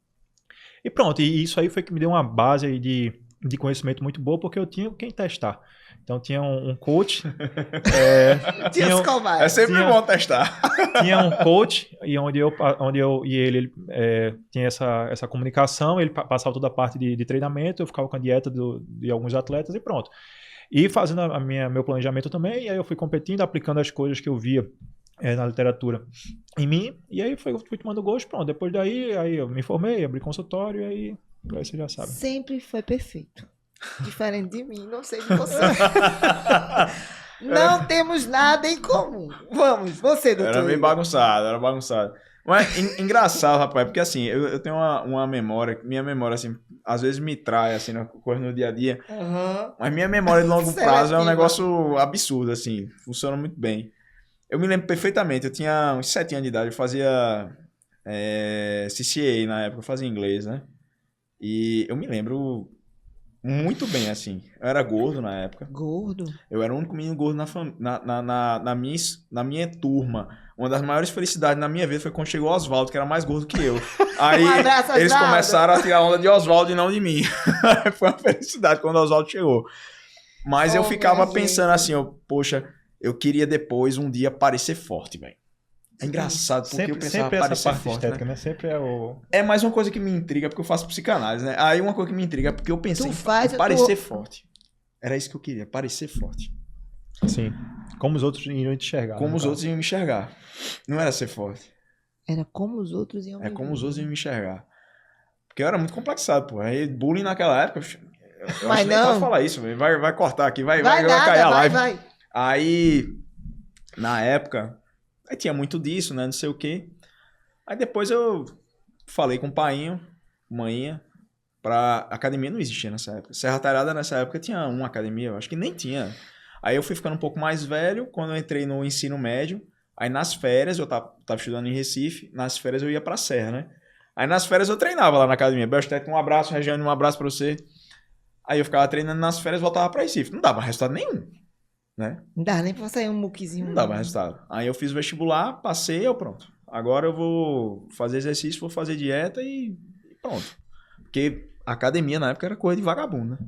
E pronto, e isso aí foi que me deu uma base aí de conhecimento muito boa, porque eu tinha quem testar. Então, tinha um coach. Tinha os covardes. É sempre bom testar. Tinha um coach, e onde eu e ele tinha essa comunicação, ele passava toda a parte de treinamento, eu ficava com a dieta de alguns atletas e pronto. E fazendo meu planejamento também, e aí eu fui competindo, aplicando as coisas que eu via na literatura em mim, e aí fui tomando gosto, pronto. Depois daí, aí eu me formei, abri consultório, e aí você já sabe. Sempre foi perfeito. Diferente de mim, não sei de você. Não temos nada em comum. Vamos, você, doutor. Era meio bagunçado, era bagunçado. Mas engraçado, rapaz, porque assim, eu tenho uma memória, minha memória, assim, às vezes me trai, assim, na coisa no dia a dia, Aham. mas minha memória de longo prazo é um Seletiva. negócio absurdo, assim, funciona muito bem. Eu me lembro perfeitamente, eu tinha uns 7 anos de idade, eu fazia CCA na época, eu fazia inglês, né? E eu me lembro muito bem, assim, eu era gordo na época. Gordo. Eu era o único menino gordo na minha turma. Uma das maiores felicidades na minha vida foi quando chegou o Oswaldo, que era mais gordo que eu. Aí Um abraço, eles Oswaldo. começaram a tirar onda de Oswaldo e não de mim. Foi uma felicidade quando o Oswaldo chegou. Mas eu Oh, ficava minha pensando gente. assim, poxa, eu queria depois um dia parecer forte, velho. É engraçado, porque eu pensava Sempre essa parecer parte forte, estética, né? né? Sempre é o... É mais uma coisa que me intriga, porque eu faço psicanálise, né? Aí uma coisa que me intriga é porque eu pensei Tu em faz, parecer forte. Era isso que eu queria, parecer forte. Sim. Como os outros iriam te enxergar. Como no os caso. outros iam me enxergar. Não era ser forte. Era como os outros iam É me como ver. os outros iam me enxergar. Porque eu era muito complexado, pô. Aí bullying naquela época... Eu Mas acho que nem não. posso falar isso, velho. Vai cortar aqui, vai Vai cair nada, a vai, live. vai. Aí Na época, aí tinha muito disso, né? Não sei o quê. Aí depois eu falei com o painho, maninha, pra academia não existia nessa época. Serra Talhada nessa época tinha uma academia, eu acho que nem tinha. Aí eu fui ficando um pouco mais velho, quando eu entrei no ensino médio, aí nas férias, eu tava estudando em Recife, nas férias eu ia pra Serra, né? Aí nas férias eu treinava lá na academia. Belchete, um abraço, Regiane, um abraço pra você. Aí eu ficava treinando nas férias e voltava pra Recife. Não dava resultado nenhum, né? Não dá nem pra sair um muquezinho. Não dava resultado. Aí eu fiz o vestibular, passei, eu pronto. Agora eu vou fazer exercício, vou fazer dieta e pronto. Porque a academia na época era coisa de vagabundo, né?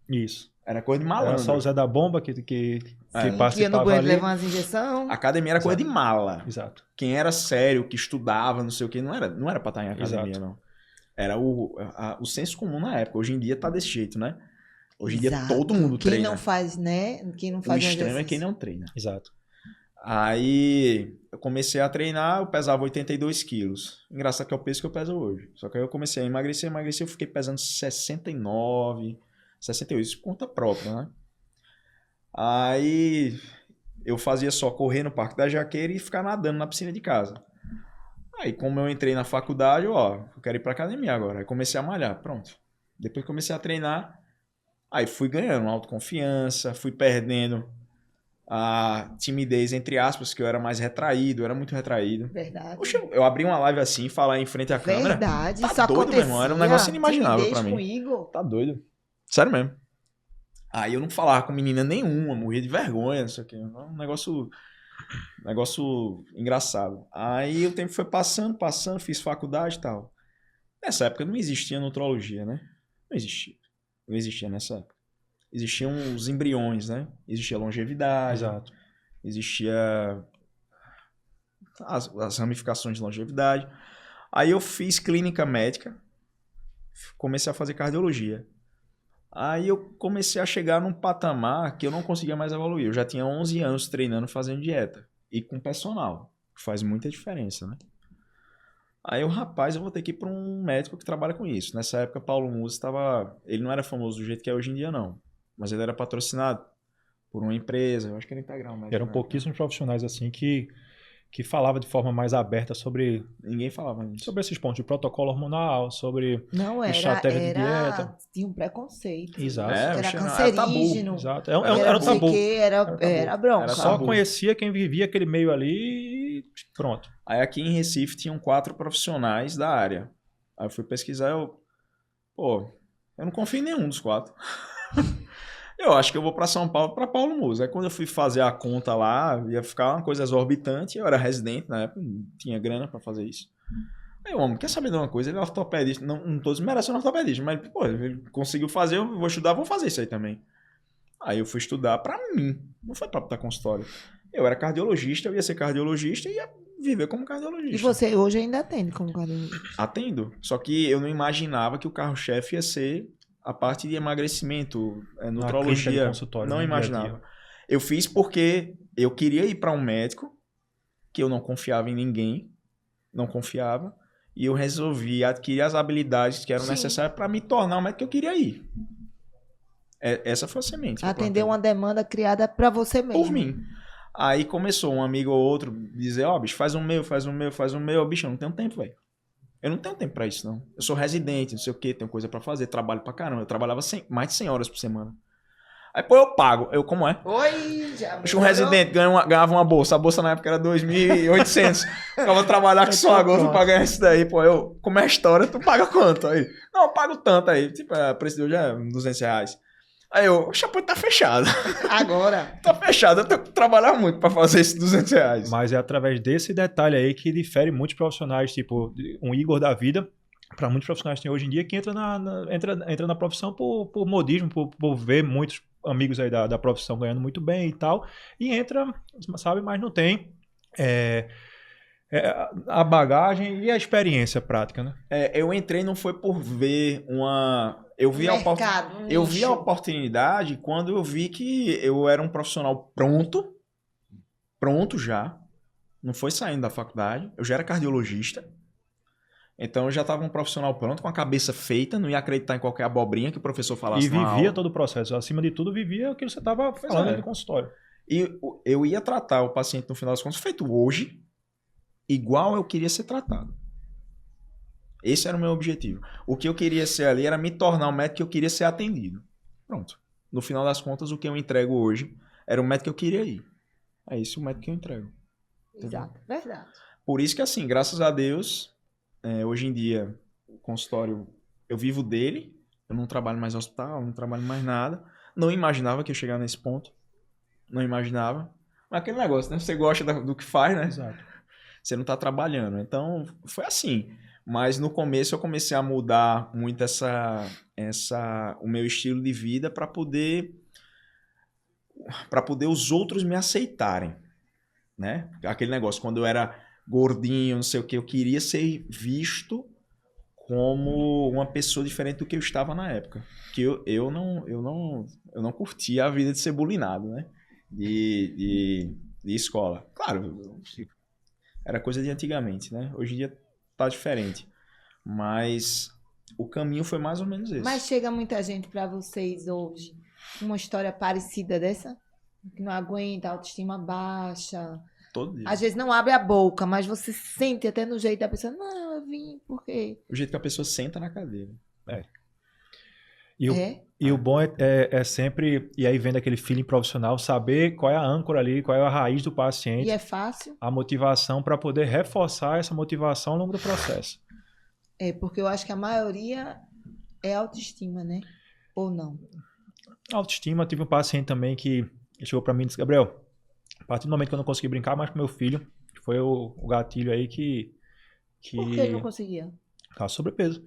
Isso. Era coisa de Era malandro. só o Zé da Bomba que Sim, que ia no participava banheiro ali. levar umas injeções. A academia era coisa de mala. Exato. Quem era sério, que estudava, não sei o que, não era pra estar em academia, Exato. não. Era o senso comum na época. Hoje em dia tá desse jeito, né? Hoje em dia Exato. todo mundo Quem treina. não faz, né? Quem não O faz extremo é exercício. quem não treina. Exato. Aí eu comecei a treinar, eu pesava 82 quilos. Engraçado que é o peso que eu peso hoje. Só que aí eu comecei a emagrecer, eu fiquei pesando 69, 68, isso por conta própria, né? Aí eu fazia só correr no Parque da Jaqueira e ficar nadando na piscina de casa. Aí como eu entrei na faculdade, eu quero ir pra academia agora. Aí comecei a malhar, pronto. Depois comecei a treinar, aí fui ganhando autoconfiança, fui perdendo a timidez, entre aspas, que eu era mais retraído, eu era muito retraído. Verdade. Poxa, eu abri uma live assim, falar em frente à câmera. Verdade. Tá Isso doido, meu acontecia. irmão, era um negócio inimaginável Timidez pra mim. com o Igor. Tá doido. Sério mesmo. Aí eu não falava com menina nenhuma, morria de vergonha, não sei o que. Um negócio engraçado. Aí o tempo foi passando, fiz faculdade e tal. Nessa época não existia nutrologia, né? Não existia nessa época. Existiam os embriões, né? Existia longevidade. Exato. Existia as ramificações de longevidade. Aí eu fiz clínica médica, comecei a fazer cardiologia. Aí eu comecei a chegar num patamar que eu não conseguia mais evoluir. Eu já tinha 11 anos treinando, fazendo dieta. E com personal. Faz muita diferença, né? Aí eu vou ter que ir para um médico que trabalha com isso. Nessa época, Paulo Musi estava... Ele não era famoso do jeito que é hoje em dia, não. Mas ele era patrocinado por uma empresa. Eu acho que era Integral. Eram pouquíssimos profissionais assim que falava de forma mais aberta sobre Ninguém falava nisso. sobre esses pontos de protocolo hormonal, sobre Não estratégia de dieta. Tinha um preconceito. Exato. Era Era cancerígeno. Exato. Era Era um tabu. Era bronca. Era Só tabu. conhecia quem vivia aquele meio ali e pronto. Aí aqui em Recife tinham 4 profissionais da área. Aí eu fui pesquisar, eu não confio em nenhum dos 4. Eu acho que eu vou para São Paulo, para Paulo Musi. Aí quando eu fui fazer a conta lá, ia ficar uma coisa exorbitante. Eu era residente na época, não tinha grana para fazer isso. Aí o homem, quer saber de uma coisa? Ele é ortopedista. Não tô desmerecendo ortopedista, mas ele conseguiu fazer, eu vou estudar, vou fazer isso aí também. Aí eu fui estudar para mim, não foi para botar consultório. Eu era cardiologista, eu ia ser cardiologista e ia viver como cardiologista. E você hoje ainda atende como cardiologista? Atendo. Só que eu não imaginava que o carro-chefe ia ser a parte de emagrecimento, clínica de nutrologia. consultório, Não no dia a imaginava. dia. Eu fiz porque eu queria ir para um médico que eu não confiava em ninguém, não confiava, e eu resolvi adquirir as habilidades que eram Sim. necessárias para me tornar o médico que eu queria ir. Essa foi a semente. que eu Atender plantei. uma demanda criada para você mesmo. Por mim. Aí começou um amigo ou outro dizer, bicho, faz um meu. Bicho, eu não tenho tempo, velho. Eu não tenho tempo pra isso, não. Eu sou residente, não sei o quê, tenho coisa pra fazer, trabalho pra caramba. Eu trabalhava mais de 100 horas por semana. Aí, eu pago. Como é? Oi, já Bicho, um residente ganhava uma bolsa. A bolsa na época era 2.800. Ficava trabalhar com só agosto pra ganhar isso daí. Como é a história, tu paga quanto? Aí, não, eu pago tanto aí. Tipo, a preço de hoje é R$200. Aí o chapéu tá fechado. Agora. Tá fechado, eu tenho que trabalhar muito pra fazer esses R$200. Mas é através desse detalhe aí que difere muitos profissionais, tipo um Igor da vida, para muitos profissionais que tem hoje em dia, que entra na profissão por modismo, por ver muitos amigos aí da profissão ganhando muito bem e tal, e entra, sabe, mas não tem a bagagem e a experiência prática, né? Eu entrei, não foi por ver uma... Eu vi a oportunidade quando eu vi que eu era um profissional pronto já, não foi saindo da faculdade, eu já era cardiologista, então eu já estava um profissional pronto, com a cabeça feita, não ia acreditar em qualquer abobrinha que o professor falasse e na vivia aula. todo o processo, acima de tudo vivia aquilo que você estava falando no consultório. E eu ia tratar o paciente, no final das contas, feito hoje, igual eu queria ser tratado. Esse era o meu objetivo. O que eu queria ser ali era me tornar o médico que eu queria ser atendido. Pronto. No final das contas, o que eu entrego hoje era o médico que eu queria ir. É esse o médico que eu entrego. Exato, verdade. Por isso que, assim, graças a Deus, hoje em dia, o consultório, eu vivo dele, eu não trabalho mais no hospital, não trabalho mais nada. Não imaginava que ia chegar nesse ponto. Não imaginava. Mas aquele negócio, né? Você gosta do que faz, né? Exato. Você não tá trabalhando. Então, foi assim. Mas no começo eu comecei a mudar muito o meu estilo de vida para poder os outros me aceitarem, né? Aquele negócio, quando eu era gordinho, não sei o que, eu queria ser visto como uma pessoa diferente do que eu estava na época. Que eu não curtia a vida de ser bulinado, né? De escola. Claro, era coisa de antigamente, né? Hoje em dia tá diferente. Mas o caminho foi mais ou menos esse. Mas chega muita gente para vocês hoje, uma história parecida dessa? Que não aguenta, autoestima baixa. Todo dia. Às vezes não abre a boca, mas você sente até no jeito da pessoa, não, eu vim porque... O jeito que a pessoa senta na cadeira. E o bom é sempre, e aí vem daquele feeling profissional, saber qual é a âncora ali, qual é a raiz do paciente. E é fácil? A motivação para poder reforçar essa motivação ao longo do processo. Porque eu acho que a maioria é autoestima, né? Ou não? Autoestima, tive um paciente também que chegou para mim e disse, Gabriel, a partir do momento que eu não consegui brincar mais com meu filho, que foi o gatilho aí que... Por que ele não conseguia? Ficava sobrepeso.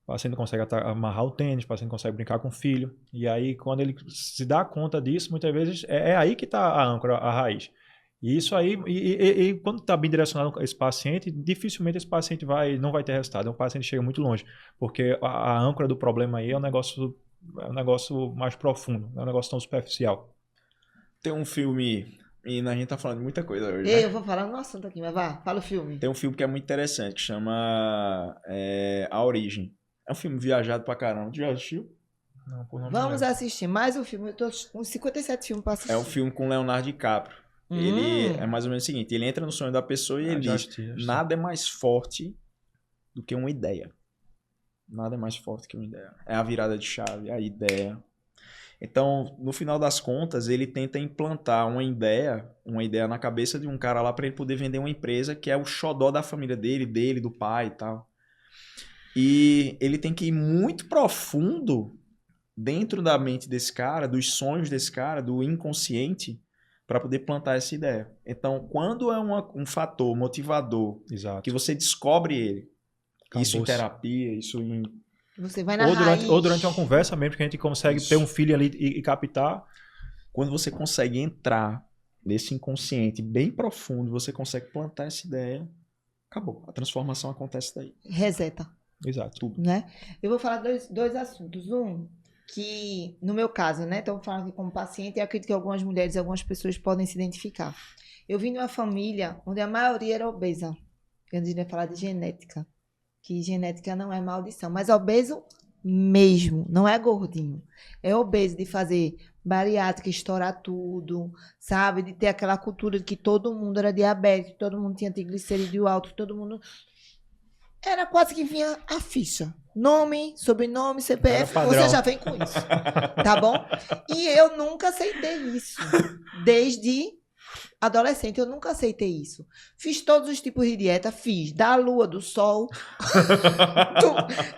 O paciente não consegue amarrar o tênis, o paciente não consegue brincar com o filho. E aí, quando ele se dá conta disso, muitas vezes é aí que está a âncora, a raiz. E isso aí, e quando está bem direcionado esse paciente, dificilmente esse paciente não vai ter resultado. O paciente chega muito longe, porque a âncora do problema aí é um negócio mais profundo, não é um negócio tão superficial. Tem um filme, e a gente tá falando de muita coisa hoje, Eu vou falar no assunto aqui, mas fala o filme. Tem um filme que é muito interessante, que chama A Origem. É um filme viajado pra caramba. Tu já assistiu? Não, por nome Vamos assistir mais um filme. Eu tô com 57 filmes pra assistir. É um filme com Leonardo DiCaprio. Ele é mais ou menos o seguinte, ele entra no sonho da pessoa e ele diz, nada é mais forte do que uma ideia. Nada é mais forte que uma ideia. É a virada de chave, a ideia. Então, no final das contas, ele tenta implantar uma ideia na cabeça de um cara lá para ele poder vender uma empresa que é o xodó da família dele, do pai e tal. E ele tem que ir muito profundo dentro da mente desse cara, dos sonhos desse cara, do inconsciente, para poder plantar essa ideia. Então, quando é um fator motivador, Exato. que você descobre ele, Acabou-se. isso em terapia, isso em... Você vai na raiz. Ou durante uma conversa mesmo, que a gente consegue ter um feeling ali e captar. Quando você consegue entrar nesse inconsciente bem profundo, você consegue plantar essa ideia, acabou. A transformação acontece daí. Reseta. Exato. Tudo. Né? Eu vou falar dois assuntos. Um, que no meu caso, né? Estamos falando aqui como paciente, e acredito que algumas mulheres e algumas pessoas podem se identificar. Eu vim de uma família onde a maioria era obesa. Eu iria falar de genética. Que genética não é maldição, mas obeso mesmo, não é gordinho. É obeso de fazer bariátrica, estourar tudo, sabe? De ter aquela cultura de que todo mundo era diabético, todo mundo tinha triglicerídeo alto, todo mundo... Era quase que vinha a ficha. Nome, sobrenome, CPF, você já vem com isso, tá bom? E eu nunca aceitei isso. Desde adolescente, eu nunca aceitei isso. Fiz todos os tipos de dieta, fiz da lua, do sol,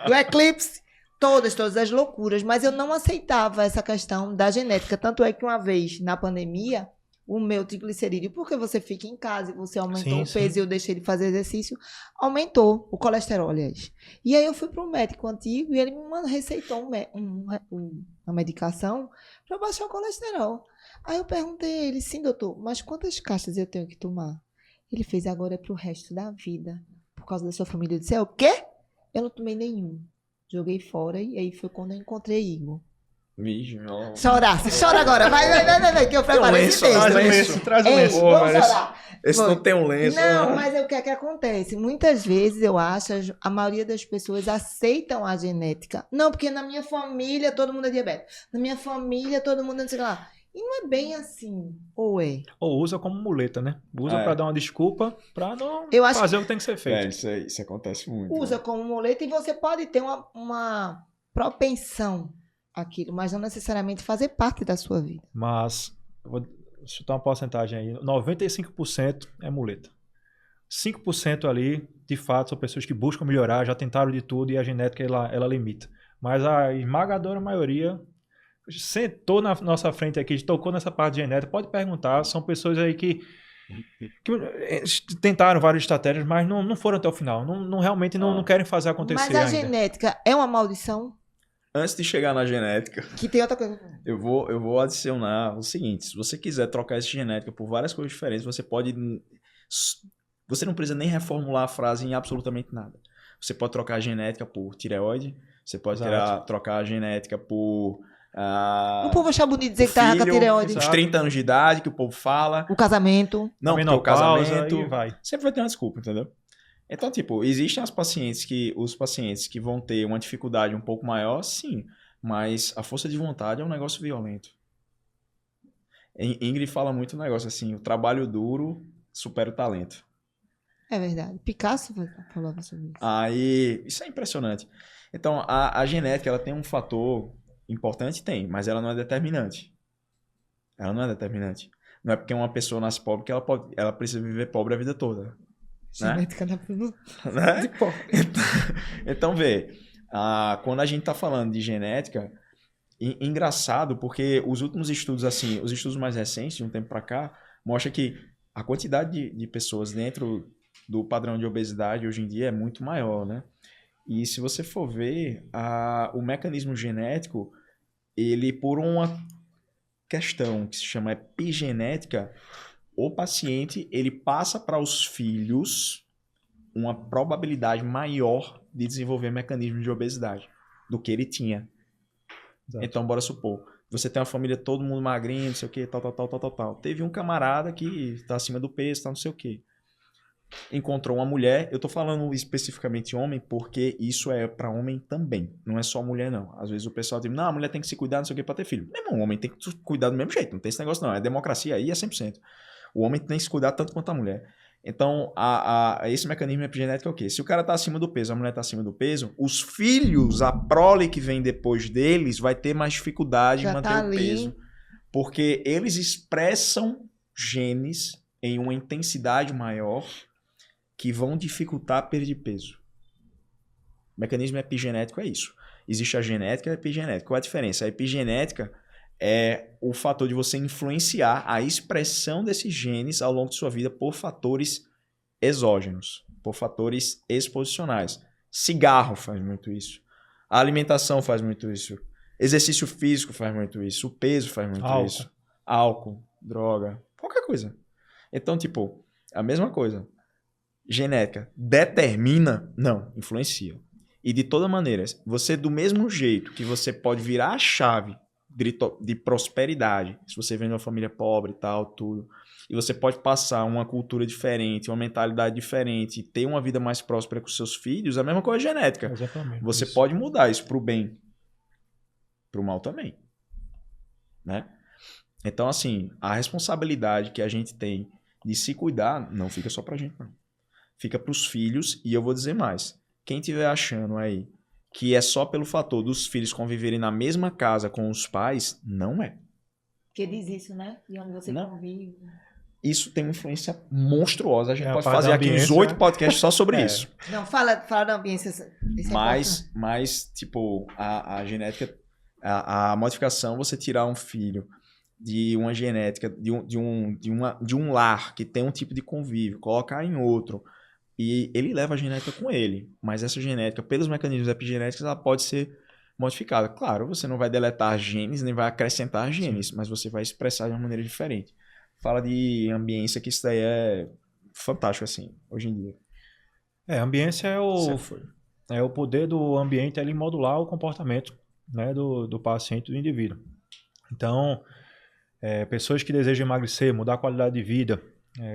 do eclipse, todas as loucuras, mas eu não aceitava essa questão da genética. Tanto é que uma vez, na pandemia, o meu triglicerídeo, porque você fica em casa e você aumentou o peso e eu deixei de fazer exercício, aumentou o colesterol, aliás. E aí eu fui para um médico antigo e ele me receitou uma medicação para baixar o colesterol. Aí eu perguntei a ele, sim, doutor, mas quantas caixas eu tenho que tomar? Ele fez, agora é pro resto da vida. Por causa da sua família. Eu disse, o quê? Eu não tomei nenhum. Joguei fora e aí foi quando eu encontrei Igor. Vixe, Chora agora. Vai, que eu preparei esse texto. Traz um lenço. Vamos chorar. Esse não tem um lenço. Não, mas o que é que acontece? Muitas vezes, eu acho, a maioria das pessoas aceitam a genética. Não, porque na minha família todo mundo é diabético. Na minha família todo mundo não sei lá. E não é bem assim, ou é? Ou usa como muleta, né? Usa pra dar uma desculpa pra não Eu acho fazer o que tem que ser feito. Isso acontece muito. usa né? como muleta e você pode ter uma propensão àquilo, mas não necessariamente fazer parte da sua vida. Mas, eu vou chutar uma porcentagem aí, 95% é muleta. 5% ali, de fato, são pessoas que buscam melhorar, já tentaram de tudo e a genética, ela limita. Mas a esmagadora maioria sentou na nossa frente aqui, tocou nessa parte de genética, pode perguntar, são pessoas aí que tentaram várias estratégias, mas não foram até o final. Realmente não querem fazer acontecer Mas a ainda. genética é uma maldição? Antes de chegar na genética, Que tem outra coisa. eu vou adicionar o seguinte: se você quiser trocar essa genética por várias coisas diferentes, você pode. Você não precisa nem reformular a frase em absolutamente nada. Você pode trocar a genética por tireoide, você pode trocar a genética por. O povo acha bonito dizer que tá com a tireoide. Os 30 anos de idade, que o povo fala. O casamento. Não, porque o casamento. E vai. Sempre vai ter uma desculpa, entendeu? Então, tipo, existem os pacientes que vão ter uma dificuldade um pouco maior, sim. Mas a força de vontade é um negócio violento. Ingrid fala muito um negócio assim: o trabalho duro supera o talento. É verdade. Picasso falava sobre isso. Aí, isso é impressionante. Então, a genética, ela tem um fator importante? Tem, mas ela não é determinante. Ela não é determinante. Não é porque uma pessoa nasce pobre que ela precisa viver pobre a vida toda. Genética Né? de pobre. Então, vê, quando a gente tá falando de genética, engraçado, porque os últimos estudos, assim, os estudos mais recentes, de um tempo para cá, mostra que a quantidade de pessoas dentro do padrão de obesidade hoje em dia é muito maior, né? E se você for ver, o mecanismo genético, ele, por uma questão que se chama epigenética, o paciente, ele passa para os filhos uma probabilidade maior de desenvolver mecanismos de obesidade do que ele tinha. Exato. Então, bora supor, você tem uma família, todo mundo magrinho, não sei o que, tal. Teve um camarada que está acima do peso, não sei o que. Encontrou uma mulher, eu tô falando especificamente homem, porque isso é para homem também, não é só mulher não. Às vezes o pessoal diz, não, a mulher tem que se cuidar, não sei o que, para ter filho. Meu irmão, o homem tem que se cuidar do mesmo jeito, não tem esse negócio não, é democracia aí, é 100%. O homem tem que se cuidar tanto quanto a mulher. Então, esse mecanismo epigenético é o quê? Se o cara tá acima do peso, a mulher tá acima do peso, os filhos, a prole que vem depois deles, vai ter mais dificuldade em manter o peso. Porque eles expressam genes em uma intensidade maior que vão dificultar a perda de peso. O mecanismo epigenético é isso. Existe a genética e a epigenética. Qual é a diferença? A epigenética é o fator de você influenciar a expressão desses genes ao longo de sua vida por fatores exógenos, por fatores exposicionais. Cigarro faz muito isso. A alimentação faz muito isso. Exercício físico faz muito isso. O peso faz muito isso. Álcool, droga, qualquer coisa. Então, tipo, a mesma coisa. Genética determina? Não, influencia. E de toda maneira, você do mesmo jeito que você pode virar a chave de prosperidade, se você vem de uma família pobre e tal, tudo, e você pode passar uma cultura diferente, uma mentalidade diferente, ter uma vida mais próspera com seus filhos, a mesma coisa é genética. Exatamente. Você pode mudar isso pro bem, pro mal também, né? Então, assim, a responsabilidade que a gente tem de se cuidar não fica só pra gente, não. Fica pros filhos, e eu vou dizer mais. Quem estiver achando aí que é só pelo fator dos filhos conviverem na mesma casa com os pais, não é. Porque diz isso, né? E onde você convive. Isso tem uma influência monstruosa. A gente pode a fazer aqui uns 8 podcasts só sobre isso. Não, fala da ambiência. Mas, tipo, a genética, a modificação, você tirar um filho de uma genética, de um lar que tem um tipo de convívio, colocar em outro, e ele leva a genética com ele, mas essa genética, pelos mecanismos epigenéticos, ela pode ser modificada. Claro, você não vai deletar genes, nem vai acrescentar genes, mas você vai expressar de uma maneira diferente. Fala de ambiência, que isso daí é fantástico, assim, hoje em dia. A ambiência é o poder do ambiente ele modular o comportamento, né, do paciente, do indivíduo. Então, pessoas que desejam emagrecer, mudar a qualidade de vida,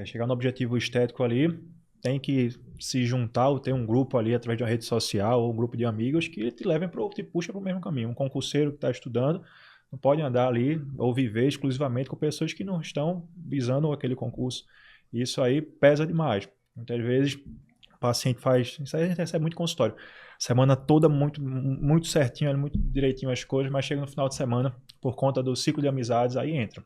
chegar no objetivo estético ali, tem que se juntar ou ter um grupo ali através de uma rede social ou um grupo de amigos que te levem te puxa para o mesmo caminho. Um concurseiro que está estudando não pode andar ali ou viver exclusivamente com pessoas que não estão visando aquele concurso. Isso aí pesa demais. Muitas vezes o paciente faz, isso aí a gente recebe muito consultório, semana toda muito certinho, muito direitinho as coisas, mas chega no final de semana, por conta do ciclo de amizades, aí entra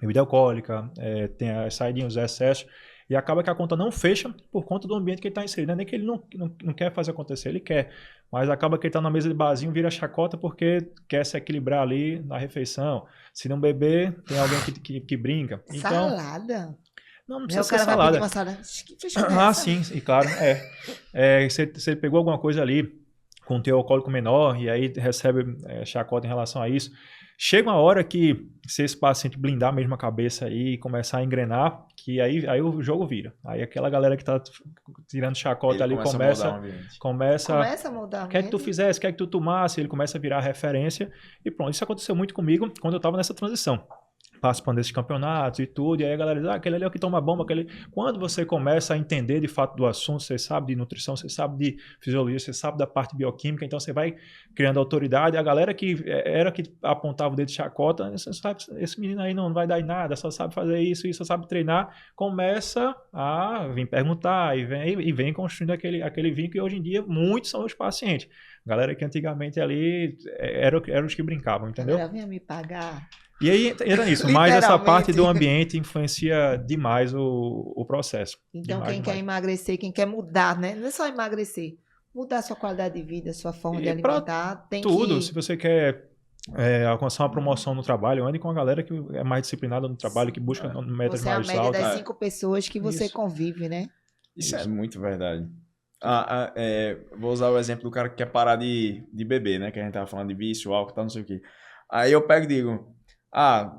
bebida alcoólica, tem as saidinhas, os excessos, e acaba que a conta não fecha por conta do ambiente que ele está inserido. Não é nem que ele não quer fazer acontecer, ele quer, mas acaba que ele está na mesa de barzinho, vira chacota porque quer se equilibrar ali na refeição. Se não beber, tem alguém que brinca. Então, Salada? não precisa ser O cara vai salada. pedir uma salada. Que fechou Ah, essa? sim, e claro, você pegou alguma coisa ali com teor alcoólico menor e aí recebe chacota em relação a isso. Chega uma hora que, se esse paciente blindar mesmo a cabeça aí e começar a engrenar, que aí o jogo vira. Aí aquela galera que tá tirando chacota ali começa a mudar. quer que tu fizesse, quer que tu tomasse, ele começa a virar referência e pronto. Isso aconteceu muito comigo quando eu tava nessa transição, participando desses campeonatos e tudo, e aí a galera diz, aquele ali é o que toma bomba, Quando você começa a entender de fato do assunto, você sabe de nutrição, você sabe de fisiologia, você sabe da parte bioquímica, então você vai criando autoridade, a galera que era que apontava o dedo de chacota, você sabe, esse menino aí não vai dar em nada, só sabe fazer isso, só sabe treinar, começa a vir perguntar e vem construindo aquele vínculo, e hoje em dia muitos são os pacientes. Galera que antigamente ali eram os que brincavam, entendeu? Agora venha me pagar. E aí entra nisso, mas essa parte do ambiente influencia demais o processo. Então quem quer emagrecer, quem quer mudar, né? Não é só emagrecer, mudar a sua qualidade de vida, a sua forma de alimentar, tem tudo, se você quer alcançar uma promoção no trabalho, ande com a galera que é mais disciplinada no trabalho, que busca metas mais altas. Você é a média das 5 pessoas que você convive, né? Isso é muito verdade. Vou usar o exemplo do cara que quer parar de beber, né? Que a gente tava falando de vício, álcool, tal, não sei o quê. Aí eu pego e digo,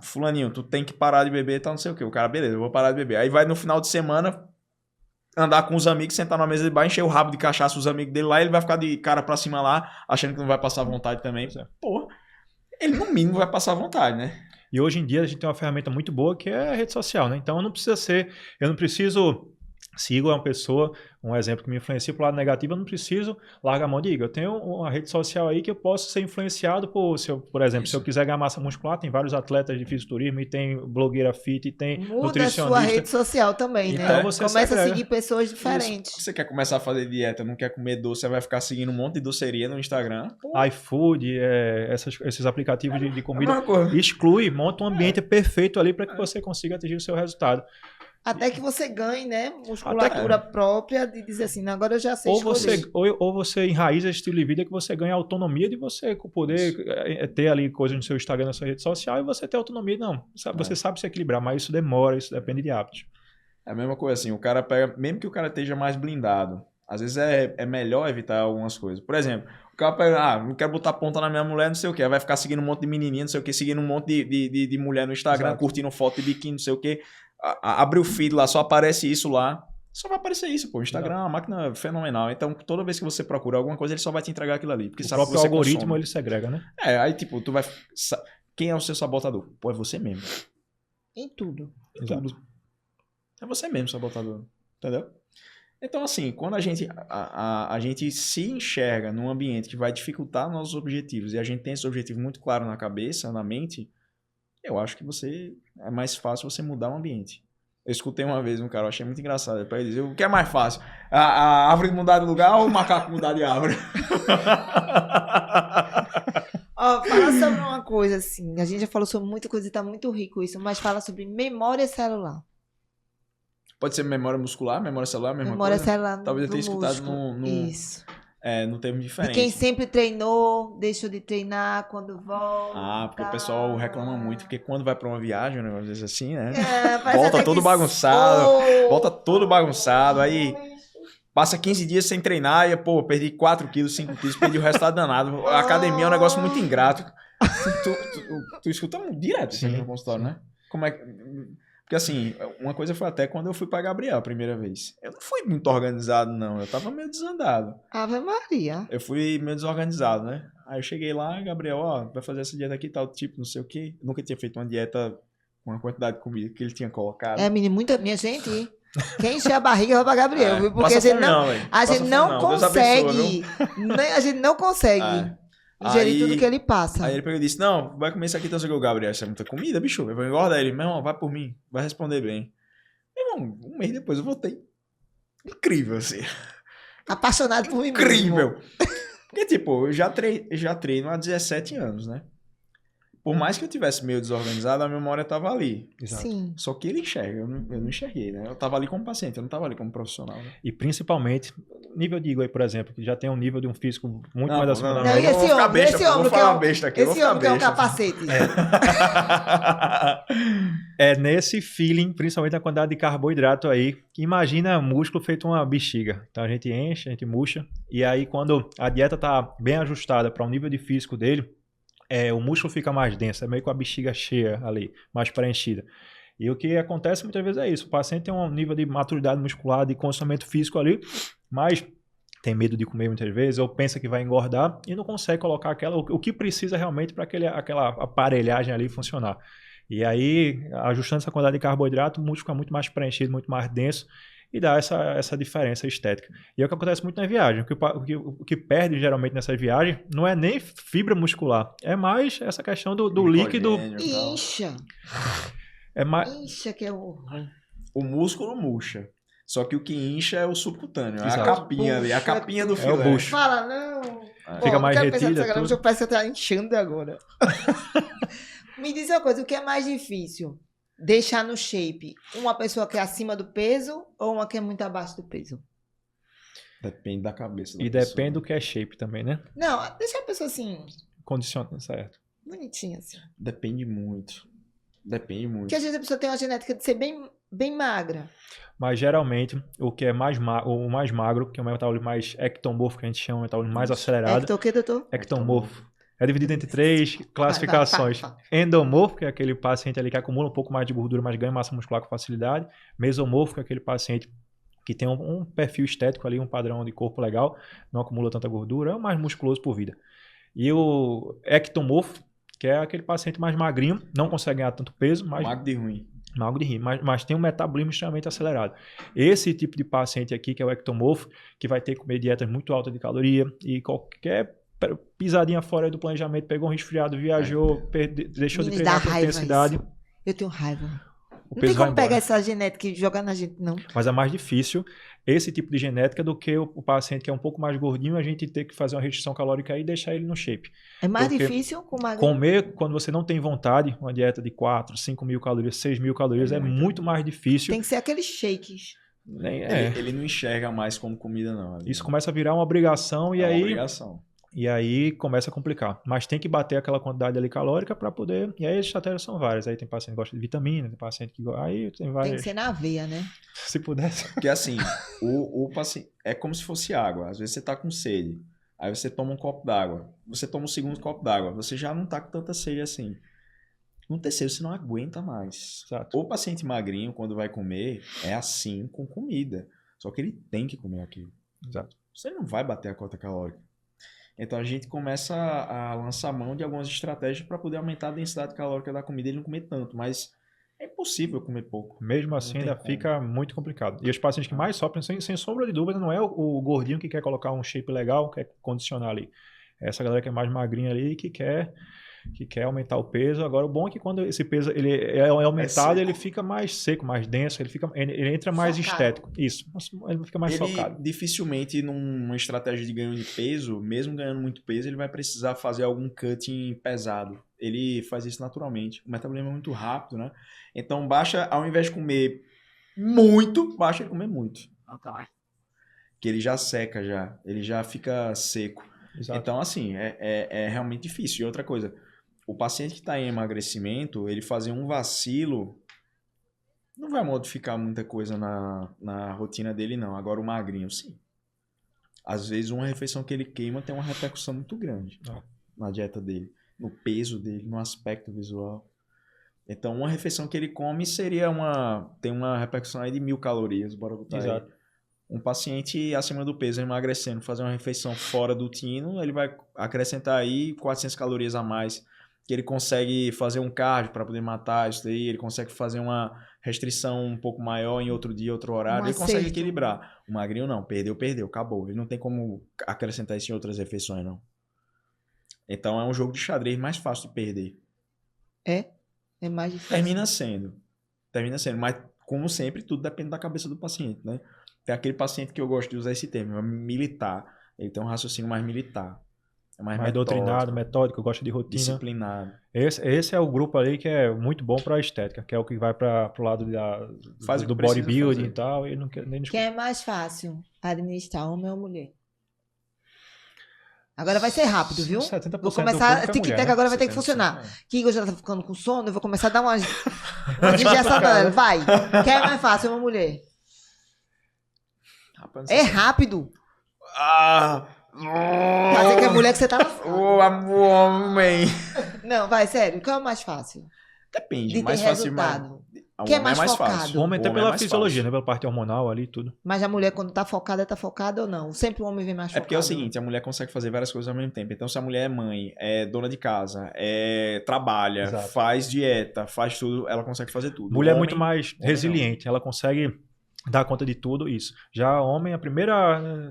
fulaninho, tu tem que parar de beber, tal, não sei o quê. O cara, beleza, eu vou parar de beber. Aí vai no final de semana andar com os amigos, sentar na mesa de bar, encher o rabo de cachaça os amigos dele lá, e ele vai ficar de cara pra cima lá, achando que não vai passar vontade também. Pô, ele no mínimo vai passar vontade, né? E hoje em dia a gente tem uma ferramenta muito boa que é a rede social, né? Então eu não preciso sigo uma pessoa, um exemplo que me influencia pro lado negativo, eu não preciso largar a mão de Igor. Eu tenho uma rede social aí que eu posso ser influenciado por exemplo, se eu quiser ganhar massa muscular, tem vários atletas de fisiculturismo e tem blogueira fit e tem nutricionista. Muda a sua rede social também, né? Então você começa a seguir pessoas diferentes. Se você quer começar a fazer dieta, não quer comer doce, você vai ficar seguindo um monte de doceria no Instagram. iFood, esses aplicativos de comida, exclui, monta um ambiente perfeito ali para que você consiga atingir o seu resultado. Até que você ganhe, né, musculatura própria de dizer assim, agora eu já sei ou você enraiza esse estilo de vida que você ganha autonomia de você poder ter ali coisas no seu Instagram, na sua rede social, e você ter autonomia. Não, você sabe se equilibrar, mas isso demora, isso depende de hábitos. É a mesma coisa assim, o cara pega, mesmo que o cara esteja mais blindado, às vezes é melhor evitar algumas coisas. Por exemplo, o cara pega, não quero botar ponta na minha mulher, não sei o que, vai ficar seguindo um monte de menininha, não sei o que, seguindo um monte de mulher no Instagram, exato, curtindo foto de biquíni, não sei o que. Abre o feed lá, só aparece isso lá. Só vai aparecer isso, pô. O Instagram é uma máquina fenomenal. Então, toda vez que você procura alguma coisa, ele só vai te entregar aquilo ali. Porque o próprio algoritmo, ele segrega, né? Aí tipo, tu vai... Quem é o seu sabotador? Pô, é você mesmo. Em tudo. Exato. É você mesmo, sabotador. Entendeu? Então, assim, quando a gente se enxerga num ambiente que vai dificultar nossos objetivos e a gente tem esse objetivo muito claro na cabeça, na mente, eu acho que é mais fácil você mudar o ambiente. Eu escutei uma vez um cara, eu achei muito engraçado. Ele dizer, o que é mais fácil? A árvore mudar de lugar ou o macaco mudar de árvore? Fala sobre uma coisa assim. A gente já falou sobre muita coisa e tá muito rico isso, mas fala sobre memória celular. Pode ser memória muscular, memória celular, mesma memória coisa? Celular. Talvez eu tenha escutado Isso. No termo diferente. E quem sempre treinou, deixou de treinar quando volta. Porque o pessoal reclama muito, porque quando vai pra uma viagem, um negócio desse assim, né? Volta todo bagunçado, volta todo bagunçado, aí passa 15 dias sem treinar e, pô, perdi 4 quilos, 5 quilos, perdi o resultado danado. A academia é um negócio muito ingrato. Tu escuta direto assim no consultório, né? Como é que... Porque assim, uma coisa foi até quando eu fui pra Gabriel a primeira vez. Eu não fui muito organizado, não. Eu tava meio desandado. Ave Maria. Eu fui meio desorganizado, né? Aí eu cheguei lá, Gabriel, vai fazer essa dieta aqui, tal tipo, não sei o quê. Eu nunca tinha feito uma dieta com a quantidade de comida que ele tinha colocado. Menino, minha gente, quem encher a barriga vai pra Gabriel, viu? Porque a gente não consegue. A gente não consegue. Ingerir tudo que ele passa. Aí ele pegou e disse, não, vai comer isso aqui, então você Gabriel, isso é muita comida, bicho. Eu vou engordar ele. Meu irmão, vai por mim, vai responder bem. Meu irmão, um mês depois eu voltei. Incrível, assim. Apaixonado por mim Incrível. mesmo. Porque, tipo, eu já treino há 17 anos, né? Por mais que eu tivesse meio desorganizado, a memória tava ali. Exato. Sim. Só que ele enxerga, eu não enxerguei, né? Eu tava ali como paciente, eu não tava ali como profissional, né? E principalmente, nível de Igor aí, por exemplo, que já tem um nível de um físico muito mais acima da Não, média. e esse homem, esse homem que é um, besta aqui, eu vou esse ficar homem que é um besta. capacete. É nesse feeling, principalmente a quantidade de carboidrato aí, que imagina músculo feito uma bexiga. Então a gente enche, a gente murcha, e aí quando a dieta tá bem ajustada para o nível de físico dele, o músculo fica mais denso, é meio com a bexiga cheia ali, mais preenchida. E o que acontece muitas vezes é isso, o paciente tem um nível de maturidade muscular, de condicionamento físico ali, mas tem medo de comer muitas vezes, ou pensa que vai engordar e não consegue colocar o que precisa realmente para aquela aparelhagem ali funcionar. E aí, ajustando essa quantidade de carboidrato, o músculo fica muito mais preenchido, muito mais denso, e dá essa diferença estética. E é o que acontece muito na viagem. O que perde geralmente nessa viagem não é nem fibra muscular, é mais essa questão do líquido. Incha. É mais... Incha que é o... O músculo murcha. Só que o que incha é o subcutâneo, é a Exato. capinha ali, a capinha do filé. o bucho. Fala, não. Fica mais retida, Tudo. tudo. Parece que você tá inchando agora. Me diz uma coisa, o que é mais difícil? Deixar no shape uma pessoa que é acima do peso ou uma que é muito abaixo do peso? Depende da cabeça da E pessoa. depende do que é shape também, né? Não, deixa a pessoa assim, Condiciona, certo. bonitinha assim. Depende muito. Depende muito. Porque às vezes a pessoa tem uma genética de ser bem magra. Mas geralmente, o que é o mais magro, que é o metabolismo mais ectomorfo, que a gente chama de metabolismo mais acelerado. O que, doutor? Ectomorfo. É dividido entre 3 classificações. Vai. Endomorfo, que é aquele paciente ali que acumula um pouco mais de gordura, mas ganha massa muscular com facilidade. Mesomorfo, que é aquele paciente que tem um perfil estético ali, um padrão de corpo legal, não acumula tanta gordura, é o mais musculoso por vida. E o ectomorfo, que é aquele paciente mais magrinho, não consegue ganhar tanto peso, mas Magro de ruim. magro de rim, mas tem um metabolismo extremamente acelerado. Esse tipo de paciente aqui, que é o ectomorfo, que vai ter que comer dietas muito altas de caloria e qualquer pisadinha fora do planejamento, pegou um resfriado, viajou, deixou de treinar com intensidade. Isso. Eu tenho raiva. O Não peso tem vai como pegar embora. essa genética e jogar na gente, não. Mas é mais difícil esse tipo de genética do que o paciente que é um pouco mais gordinho, a gente ter que fazer uma restrição calórica aí e deixar ele no shape. É mais Porque difícil com magro. Comer, quando você não tem vontade, uma dieta de 4, 5 mil calorias, 6 mil calorias, é muito mais difícil. Tem que ser aqueles shakes. Ele não enxerga mais como comida, não. Ali. Isso começa a virar uma obrigação é uma obrigação. E aí começa a complicar. Mas tem que bater aquela quantidade ali calórica para poder... E aí as estratégias são várias. Aí tem paciente que gosta de vitamina, tem paciente que gosta... Aí tem várias... Tem que ser na veia, né? Se pudesse. Porque assim, o paciente é como se fosse água. Às vezes você tá com sede. Aí você toma um copo d'água. Você toma um segundo copo d'água. Você já não tá com tanta sede assim. No terceiro você não aguenta mais. Exato. O paciente magrinho, quando vai comer, é assim com comida. Só que ele tem que comer aquilo. Exato. Você não vai bater a cota calórica. Então a gente começa a lançar mão de algumas estratégias para poder aumentar a densidade calórica da comida e ele não comer tanto. Mas é impossível comer pouco. Mesmo assim, ainda fica muito complicado. E os pacientes que mais sofrem, sem sombra de dúvida, não é o gordinho que quer colocar um shape legal, quer condicionar ali. É essa galera que é mais magrinha ali que quer aumentar o peso. Agora, o bom é que quando esse peso ele é aumentado, ele fica mais seco, mais denso, ele entra mais Socado. estético. Isso, ele fica mais socado. Ele dificilmente, numa estratégia de ganho de peso, mesmo ganhando muito peso, ele vai precisar fazer algum cutting pesado. Ele faz isso naturalmente. O metabolismo é muito rápido, né? Então, basta, ao invés de comer muito, basta ele comer muito. Que ele já seca já. Ele já fica seco. Exato. Então, assim, é realmente difícil. E outra coisa, o paciente que está em emagrecimento, ele fazer um vacilo não vai modificar muita coisa na rotina dele, não. Agora, o magrinho, sim. Às vezes, uma refeição que ele queima tem uma repercussão muito grande na dieta dele, no peso dele, no aspecto visual. Então, uma refeição que ele come tem uma repercussão aí de 1.000 calorias. Bora botar Exato. aí. Um paciente acima do peso, emagrecendo, fazer uma refeição fora do tino, ele vai acrescentar aí 400 calorias a mais, que ele consegue fazer um cardio para poder matar isso daí, ele consegue fazer uma restrição um pouco maior em outro dia, outro horário, ele consegue equilibrar. O magrinho não, perdeu, acabou. Ele não tem como acrescentar isso em outras refeições, não. Então é um jogo de xadrez mais fácil de perder. É mais difícil. Termina sendo, mas como sempre, tudo depende da cabeça do paciente, né? Tem aquele paciente que eu gosto de usar esse termo, é militar. Ele tem um raciocínio mais militar. É mais doutrinado, metódico, gosta de rotina. Disciplinado. Esse é o grupo ali que é muito bom para estética, que é o que vai para o lado do bodybuilding e tal. E não quer nem Quem é mais fácil administrar, homem ou mulher? Agora vai ser rápido, viu? 70% Vou começar. do Tic-tac mulher, agora vai ter que 70%, funcionar. né? Kiko já tá ficando com sono, eu vou começar a dar uma injeção nela. Vai. Quem é mais fácil, homem ou mulher? Rapaz, não sei É se- rápido. Ah! Quer dizer que é mulher que você tá lascando. O homem! Não, vai, sério. Qual é o mais fácil? Depende, De ter mais fácil mais. resultado. O Quem é homem mais fácil. focado? O homem até é pela mais fisiologia, fácil. né? Pela parte hormonal ali e tudo. Mas a mulher, quando tá focada ou não? Sempre o homem vem mais É focado. porque é o seguinte, a mulher consegue fazer várias coisas ao mesmo tempo. Então, se a mulher é mãe, é dona de casa, trabalha, Exato. faz dieta, faz tudo, ela consegue fazer tudo. Mulher é O muito homem- mais homem resiliente, ela consegue dar conta de tudo isso. Já homem, a primeira...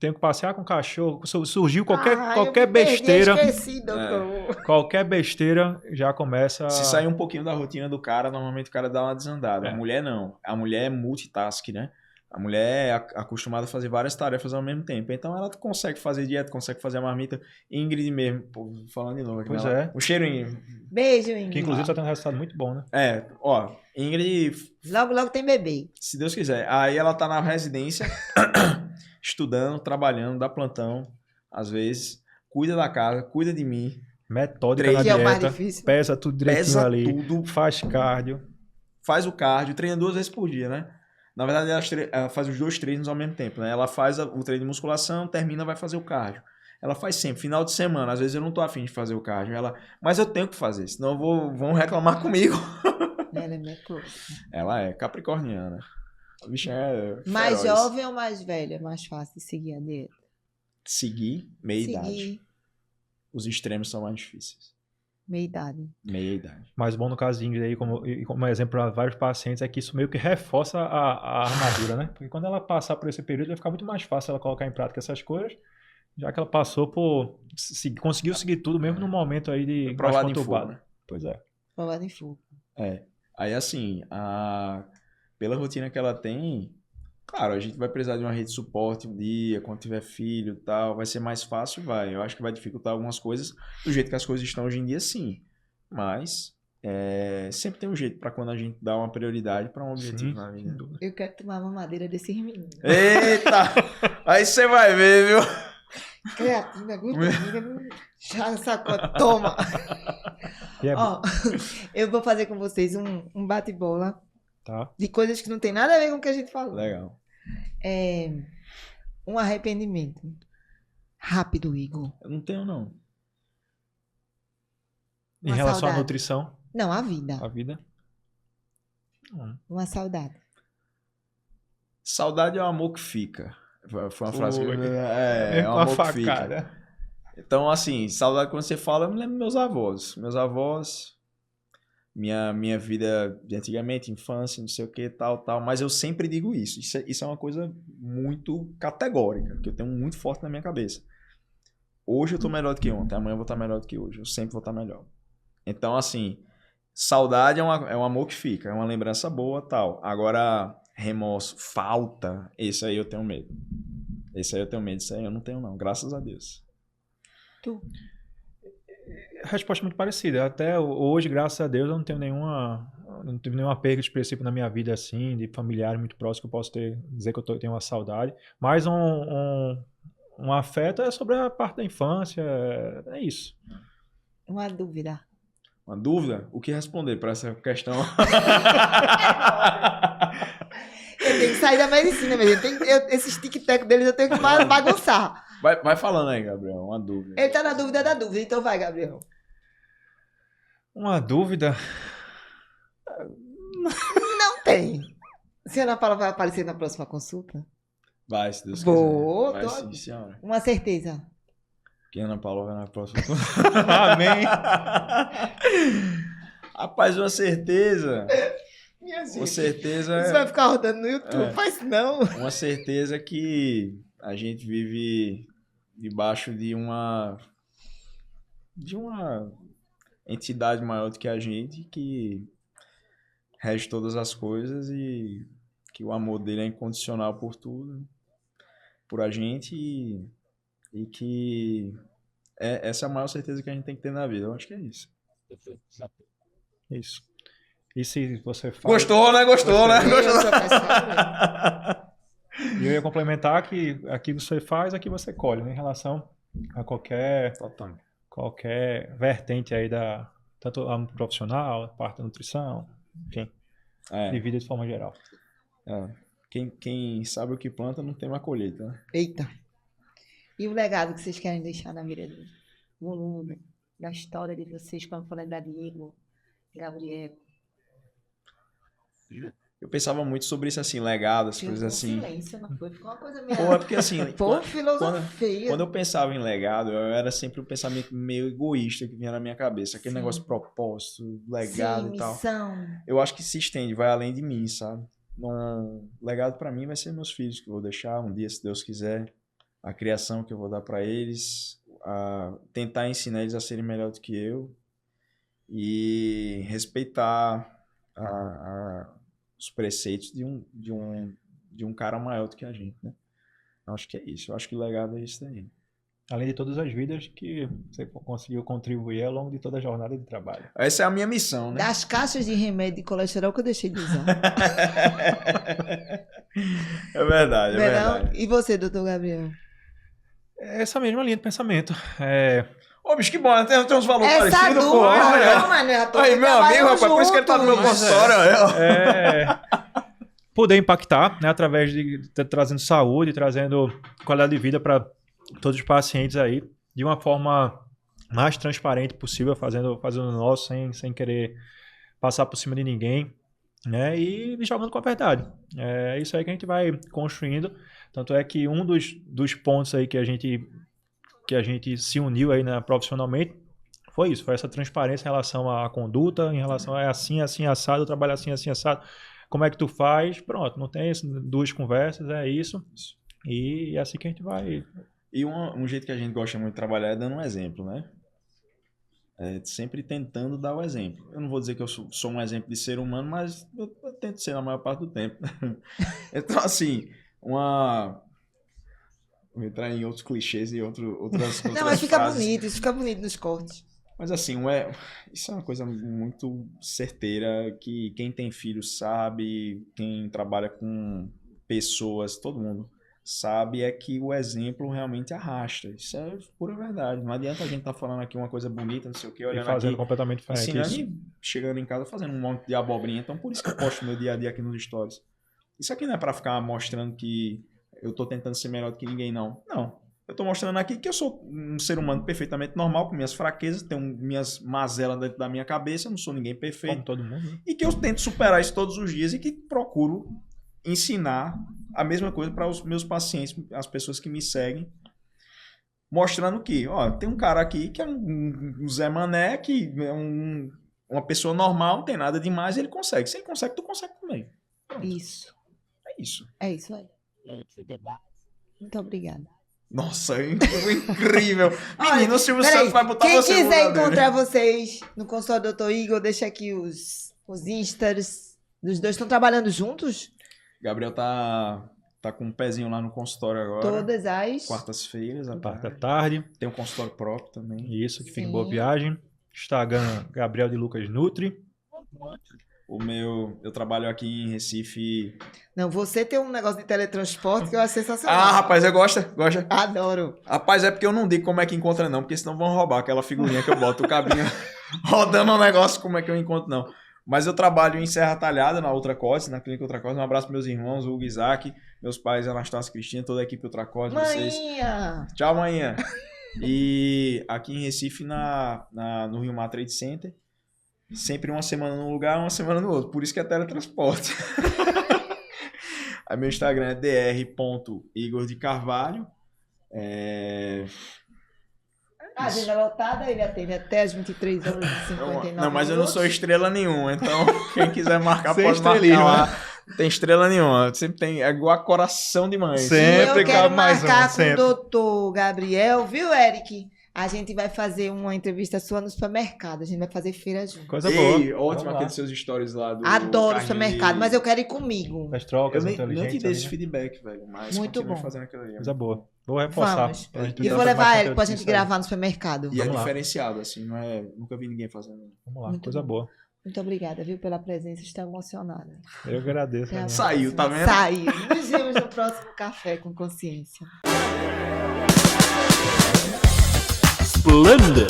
Tenho que passear com o cachorro, surgiu qualquer besteira, Esqueci, doutor. qualquer besteira já começa... Se sair um pouquinho da rotina do cara, normalmente o cara dá uma desandada. É. A mulher não. A mulher é multitask, né? A mulher é acostumada a fazer várias tarefas ao mesmo tempo. Então ela consegue fazer dieta, consegue fazer a marmita. Ingrid mesmo, pô, falando de novo aqui. Pois né? é. O cheirinho. Beijo, Que Ingrid. inclusive tá tendo um resultado muito bom, né? Ingrid, Logo tem bebê. se Deus quiser. Aí ela tá na residência, estudando, trabalhando, dá plantão, às vezes. Cuida da casa, cuida de mim. Metódica Três, na que é o mais dieta, difícil. pesa tudo direitinho Pesa ali, tudo, faz cardio. faz o cardio, treina 2 vezes por dia, né? Na verdade, ela faz os 2 treinos ao mesmo tempo, né? Ela faz o treino de musculação, termina, vai fazer o cardio. Ela faz sempre, final de semana. Às vezes eu não tô afim de fazer o cardio. Mas eu tenho que fazer, senão vão reclamar comigo. Ela é minha cor. Ela é capricorniana. A bicha é Mais feroz. jovem ou mais velha? Mais fácil de seguir a dieta. Seguir, meia idade. Seguir Os extremos são mais difíceis. meia idade. Meia idade. Mas bom no caso de Ingrid aí, como exemplo para vários pacientes, é que isso meio que reforça a armadura, né? Porque quando ela passar por esse período, vai ficar muito mais fácil ela colocar em prática essas coisas, já que ela passou por... conseguiu seguir tudo, mesmo no momento aí de mais Provado em conturbado. fogo, né? Pois é. Provado em fogo. Aí assim, pela rotina que ela tem, claro, a gente vai precisar de uma rede de suporte um dia, quando tiver filho e tal, vai ser mais fácil, vai. Eu acho que vai dificultar algumas coisas, do jeito que as coisas estão hoje em dia, sim. Mas sempre tem um jeito para quando a gente dá uma prioridade para um objetivo Sim, na sem vida. dúvida. Eu quero tomar mamadeira desses meninos. Eita! Aí você vai ver, viu? Creatina, glutamina, já sacou. Toma! E é Ó, eu vou fazer com vocês um bate-bola tá? de coisas que não tem nada a ver com o que a gente falou. Legal. Um arrependimento. Rápido, Igor. Eu não tenho, não. Em Uma relação à saudade. nutrição, Não, a vida. a vida... Uma saudade. Saudade é o amor que fica. Foi uma frase que Foi. é um com a amor que fica. facada. Então, assim, saudade quando você fala, eu me lembro dos meus avós. Meus avós, minha vida de antigamente, infância, não sei o que, tal. Mas eu sempre digo isso. Isso é uma coisa muito categórica, que eu tenho muito forte na minha cabeça. Hoje eu tô melhor do que ontem, amanhã eu vou estar melhor do que hoje. Eu sempre vou estar melhor. Então, assim, saudade é um amor que fica, é uma lembrança boa, tal. Agora, remorso, falta, esse aí eu tenho medo. Esse aí eu não tenho não, graças a Deus. Tu. A resposta é muito parecida. Até hoje, graças a Deus, eu não tenho não tive nenhuma perda expressiva na minha vida, assim, de familiar muito próximo, que eu posso dizer que eu tenho uma saudade. Mas um afeto é sobre a parte da infância, é isso. Uma dúvida. Uma dúvida? O que responder para essa questão? Eu tenho que sair da medicina, meu. Esses tic-tac deles eu tenho que bagunçar. Vai falando aí, Gabriel, uma dúvida. Ele tá na dúvida da dúvida, então vai, Gabriel. Uma dúvida... Não tem. Se a Ana Paula vai aparecer na próxima consulta? Vai, se Deus Vou, quiser. Vai tô- sim, senhora. Uma certeza. Que Ana Paula vai na próxima. Amém. Rapaz, uma certeza. Minha Com gente, certeza. isso vai ficar rodando no YouTube. É. Faz não. Uma certeza que a gente vive debaixo de uma de uma entidade maior do que a gente, que rege todas as coisas e que o amor dele é incondicional por tudo, por a gente e que essa é a maior certeza que a gente tem que ter na vida. Eu acho que é isso. Isso. E se você faz... Gostou, né? Gostou, né? E eu ia complementar que aqui você faz, aqui você colhe, né? Em relação a qualquer vertente aí tanto a profissional, a parte da nutrição, enfim, de vida de forma geral. Quem sabe o que planta não tem uma colheita, né? Eita. E o legado que vocês querem deixar na vida do mundo, da história de vocês, quando for lembrar de Igor, Gabriel? Eu pensava muito sobre isso, assim, legado, as coisas assim. Silêncio, não foi? Ficou uma coisa meio... Pô, é porque assim... filosofia. Quando eu pensava em legado, eu era sempre um pensamento meio egoísta que vinha na minha cabeça. Aquele negócio de propósito, legado e tal. Missão. Eu acho que se estende, vai além de mim, sabe? Legado pra mim vai ser meus filhos que eu vou deixar um dia, se Deus quiser. A criação que eu vou dar pra eles. Tentar ensinar eles a serem melhor do que eu. E respeitar os preceitos de um cara maior do que a gente, né? Eu acho que é isso. Eu acho que o legado é isso daí. Além de todas as vidas que você conseguiu contribuir ao longo de toda a jornada de trabalho. Essa é a minha missão, né? Das caixas de remédio de colesterol que eu deixei de usar. É verdade, é verdade. E você, doutor Gabriel? Essa mesma linha de pensamento. Ô, bicho, que bom, né? Tem uns valores parecidos, dupla, pô. não, mas Aí, meu amigo, rapaz, por isso que ele tá no meu consultório. Poder impactar, né, através de trazendo saúde, trazendo qualidade de vida para todos os pacientes aí, de uma forma mais transparente possível, fazendo o nosso, sem querer passar por cima de ninguém, né, e jogando com a verdade. É isso aí que a gente vai construindo. Tanto é que um dos pontos aí que a gente se uniu aí, né, profissionalmente foi isso, foi essa transparência em relação à conduta, em relação a assim, assado, eu trabalho assim, assado. Como é que tu faz? Pronto, não tem duas conversas, é isso. E é assim que a gente vai. E um jeito que a gente gosta muito de trabalhar é dando um exemplo, né? Sempre tentando dar o exemplo. Eu não vou dizer que eu sou um exemplo de ser humano, mas eu tento ser na maior parte do tempo. Então, assim, vou entrar em outros clichês e outras frases. Não, mas fica bonito, isso fica bonito nos cortes. Mas assim, isso é uma coisa muito certeira que quem tem filho sabe, quem trabalha com pessoas, todo mundo sabe, é que o exemplo realmente arrasta. Isso é pura verdade. Não adianta a gente estar falando aqui uma coisa bonita, não sei o que, olhando fazendo aqui, completamente diferente. ensinando e chegando em casa fazendo um monte de abobrinha. Então por isso que eu posto meu dia a dia aqui nos stories. Isso aqui não é para ficar mostrando que eu tô tentando ser melhor do que ninguém, não. Não. Eu tô mostrando aqui que eu sou um ser humano perfeitamente normal, com minhas fraquezas, tenho minhas mazelas dentro da minha cabeça, eu não sou ninguém perfeito. Como todo mundo, né? E que eu tento superar isso todos os dias e que procuro ensinar a mesma coisa para os meus pacientes, as pessoas que me seguem, mostrando que, tem um cara aqui que é um Zé Mané, que é uma pessoa normal, não tem nada demais, ele consegue. Se ele consegue, tu consegue também. Pronto. Isso. É isso. É isso aí. Muito obrigada. Nossa, incrível. Menino, o Silvio Santos vai botar quem você no quiser lugar dele. encontrar vocês no consultório do Dr. Igor, deixa aqui os instas. Os dois estão trabalhando juntos? Gabriel tá com um pezinho lá no consultório agora. Todas as quartas-feiras, à Parte da tarde. Tem um consultório próprio também. Isso, que fica em boa viagem. Instagram, Gabriel de Lucas Nutri. Eu trabalho aqui em Recife. Não, você tem um negócio de teletransporte que eu acho sensacional. Rapaz, gosta? Adoro. Rapaz, é porque eu não digo como é que encontra não, porque senão vão roubar aquela figurinha que eu boto o cabinho rodando um negócio, como é que eu encontro não. Mas eu trabalho em Serra Talhada, na Ultracose, na clínica Ultracose. Um abraço para meus irmãos, Hugo e Isaac, meus pais, Anastácio e Cristina, toda a equipe Ultracose. Manhinha! Tchau, manhã. E aqui em Recife, no Rio Mar Trade Center, sempre uma semana num lugar, uma semana no outro. Por isso que é teletransporte. Aí meu Instagram é dr.igor de Carvalho. A agenda lotada, ele atende até as 23 horas e 59 Não, mas eu não minutos. sou estrela nenhuma, então quem quiser marcar pode marcar lá. Não tem estrela nenhuma, sempre tem, é igual coração de mãe. Sempre eu quero mais marcar com sempre. o doutor Gabriel, viu, Eric? A gente vai fazer uma entrevista sua no supermercado. A gente vai fazer feira junto. Coisa boa. Ei, ótimo Vamos lá. aqueles seus stories lá do Adoro o carne- supermercado, mas eu quero ir comigo. As trocas Eu nem te inteligentes. dei esse ali, né? feedback, velho, mas Muito continue bom. fazendo aquilo ali. Coisa boa. Vou reforçar. Vamos. pra gente E fazer vou levar mais ele pra conteúdo gente disso aí. gravar no supermercado. E é Vamos lá. diferenciado, assim, não é... Nunca vi ninguém fazendo. Vamos lá, Muito coisa bom. boa. Muito obrigada, viu, pela presença. Estou emocionada. Eu agradeço. Até a Aninha. Saiu, tá vendo? Saiu. Nos vemos no próximo Café com Consciência. Splendid.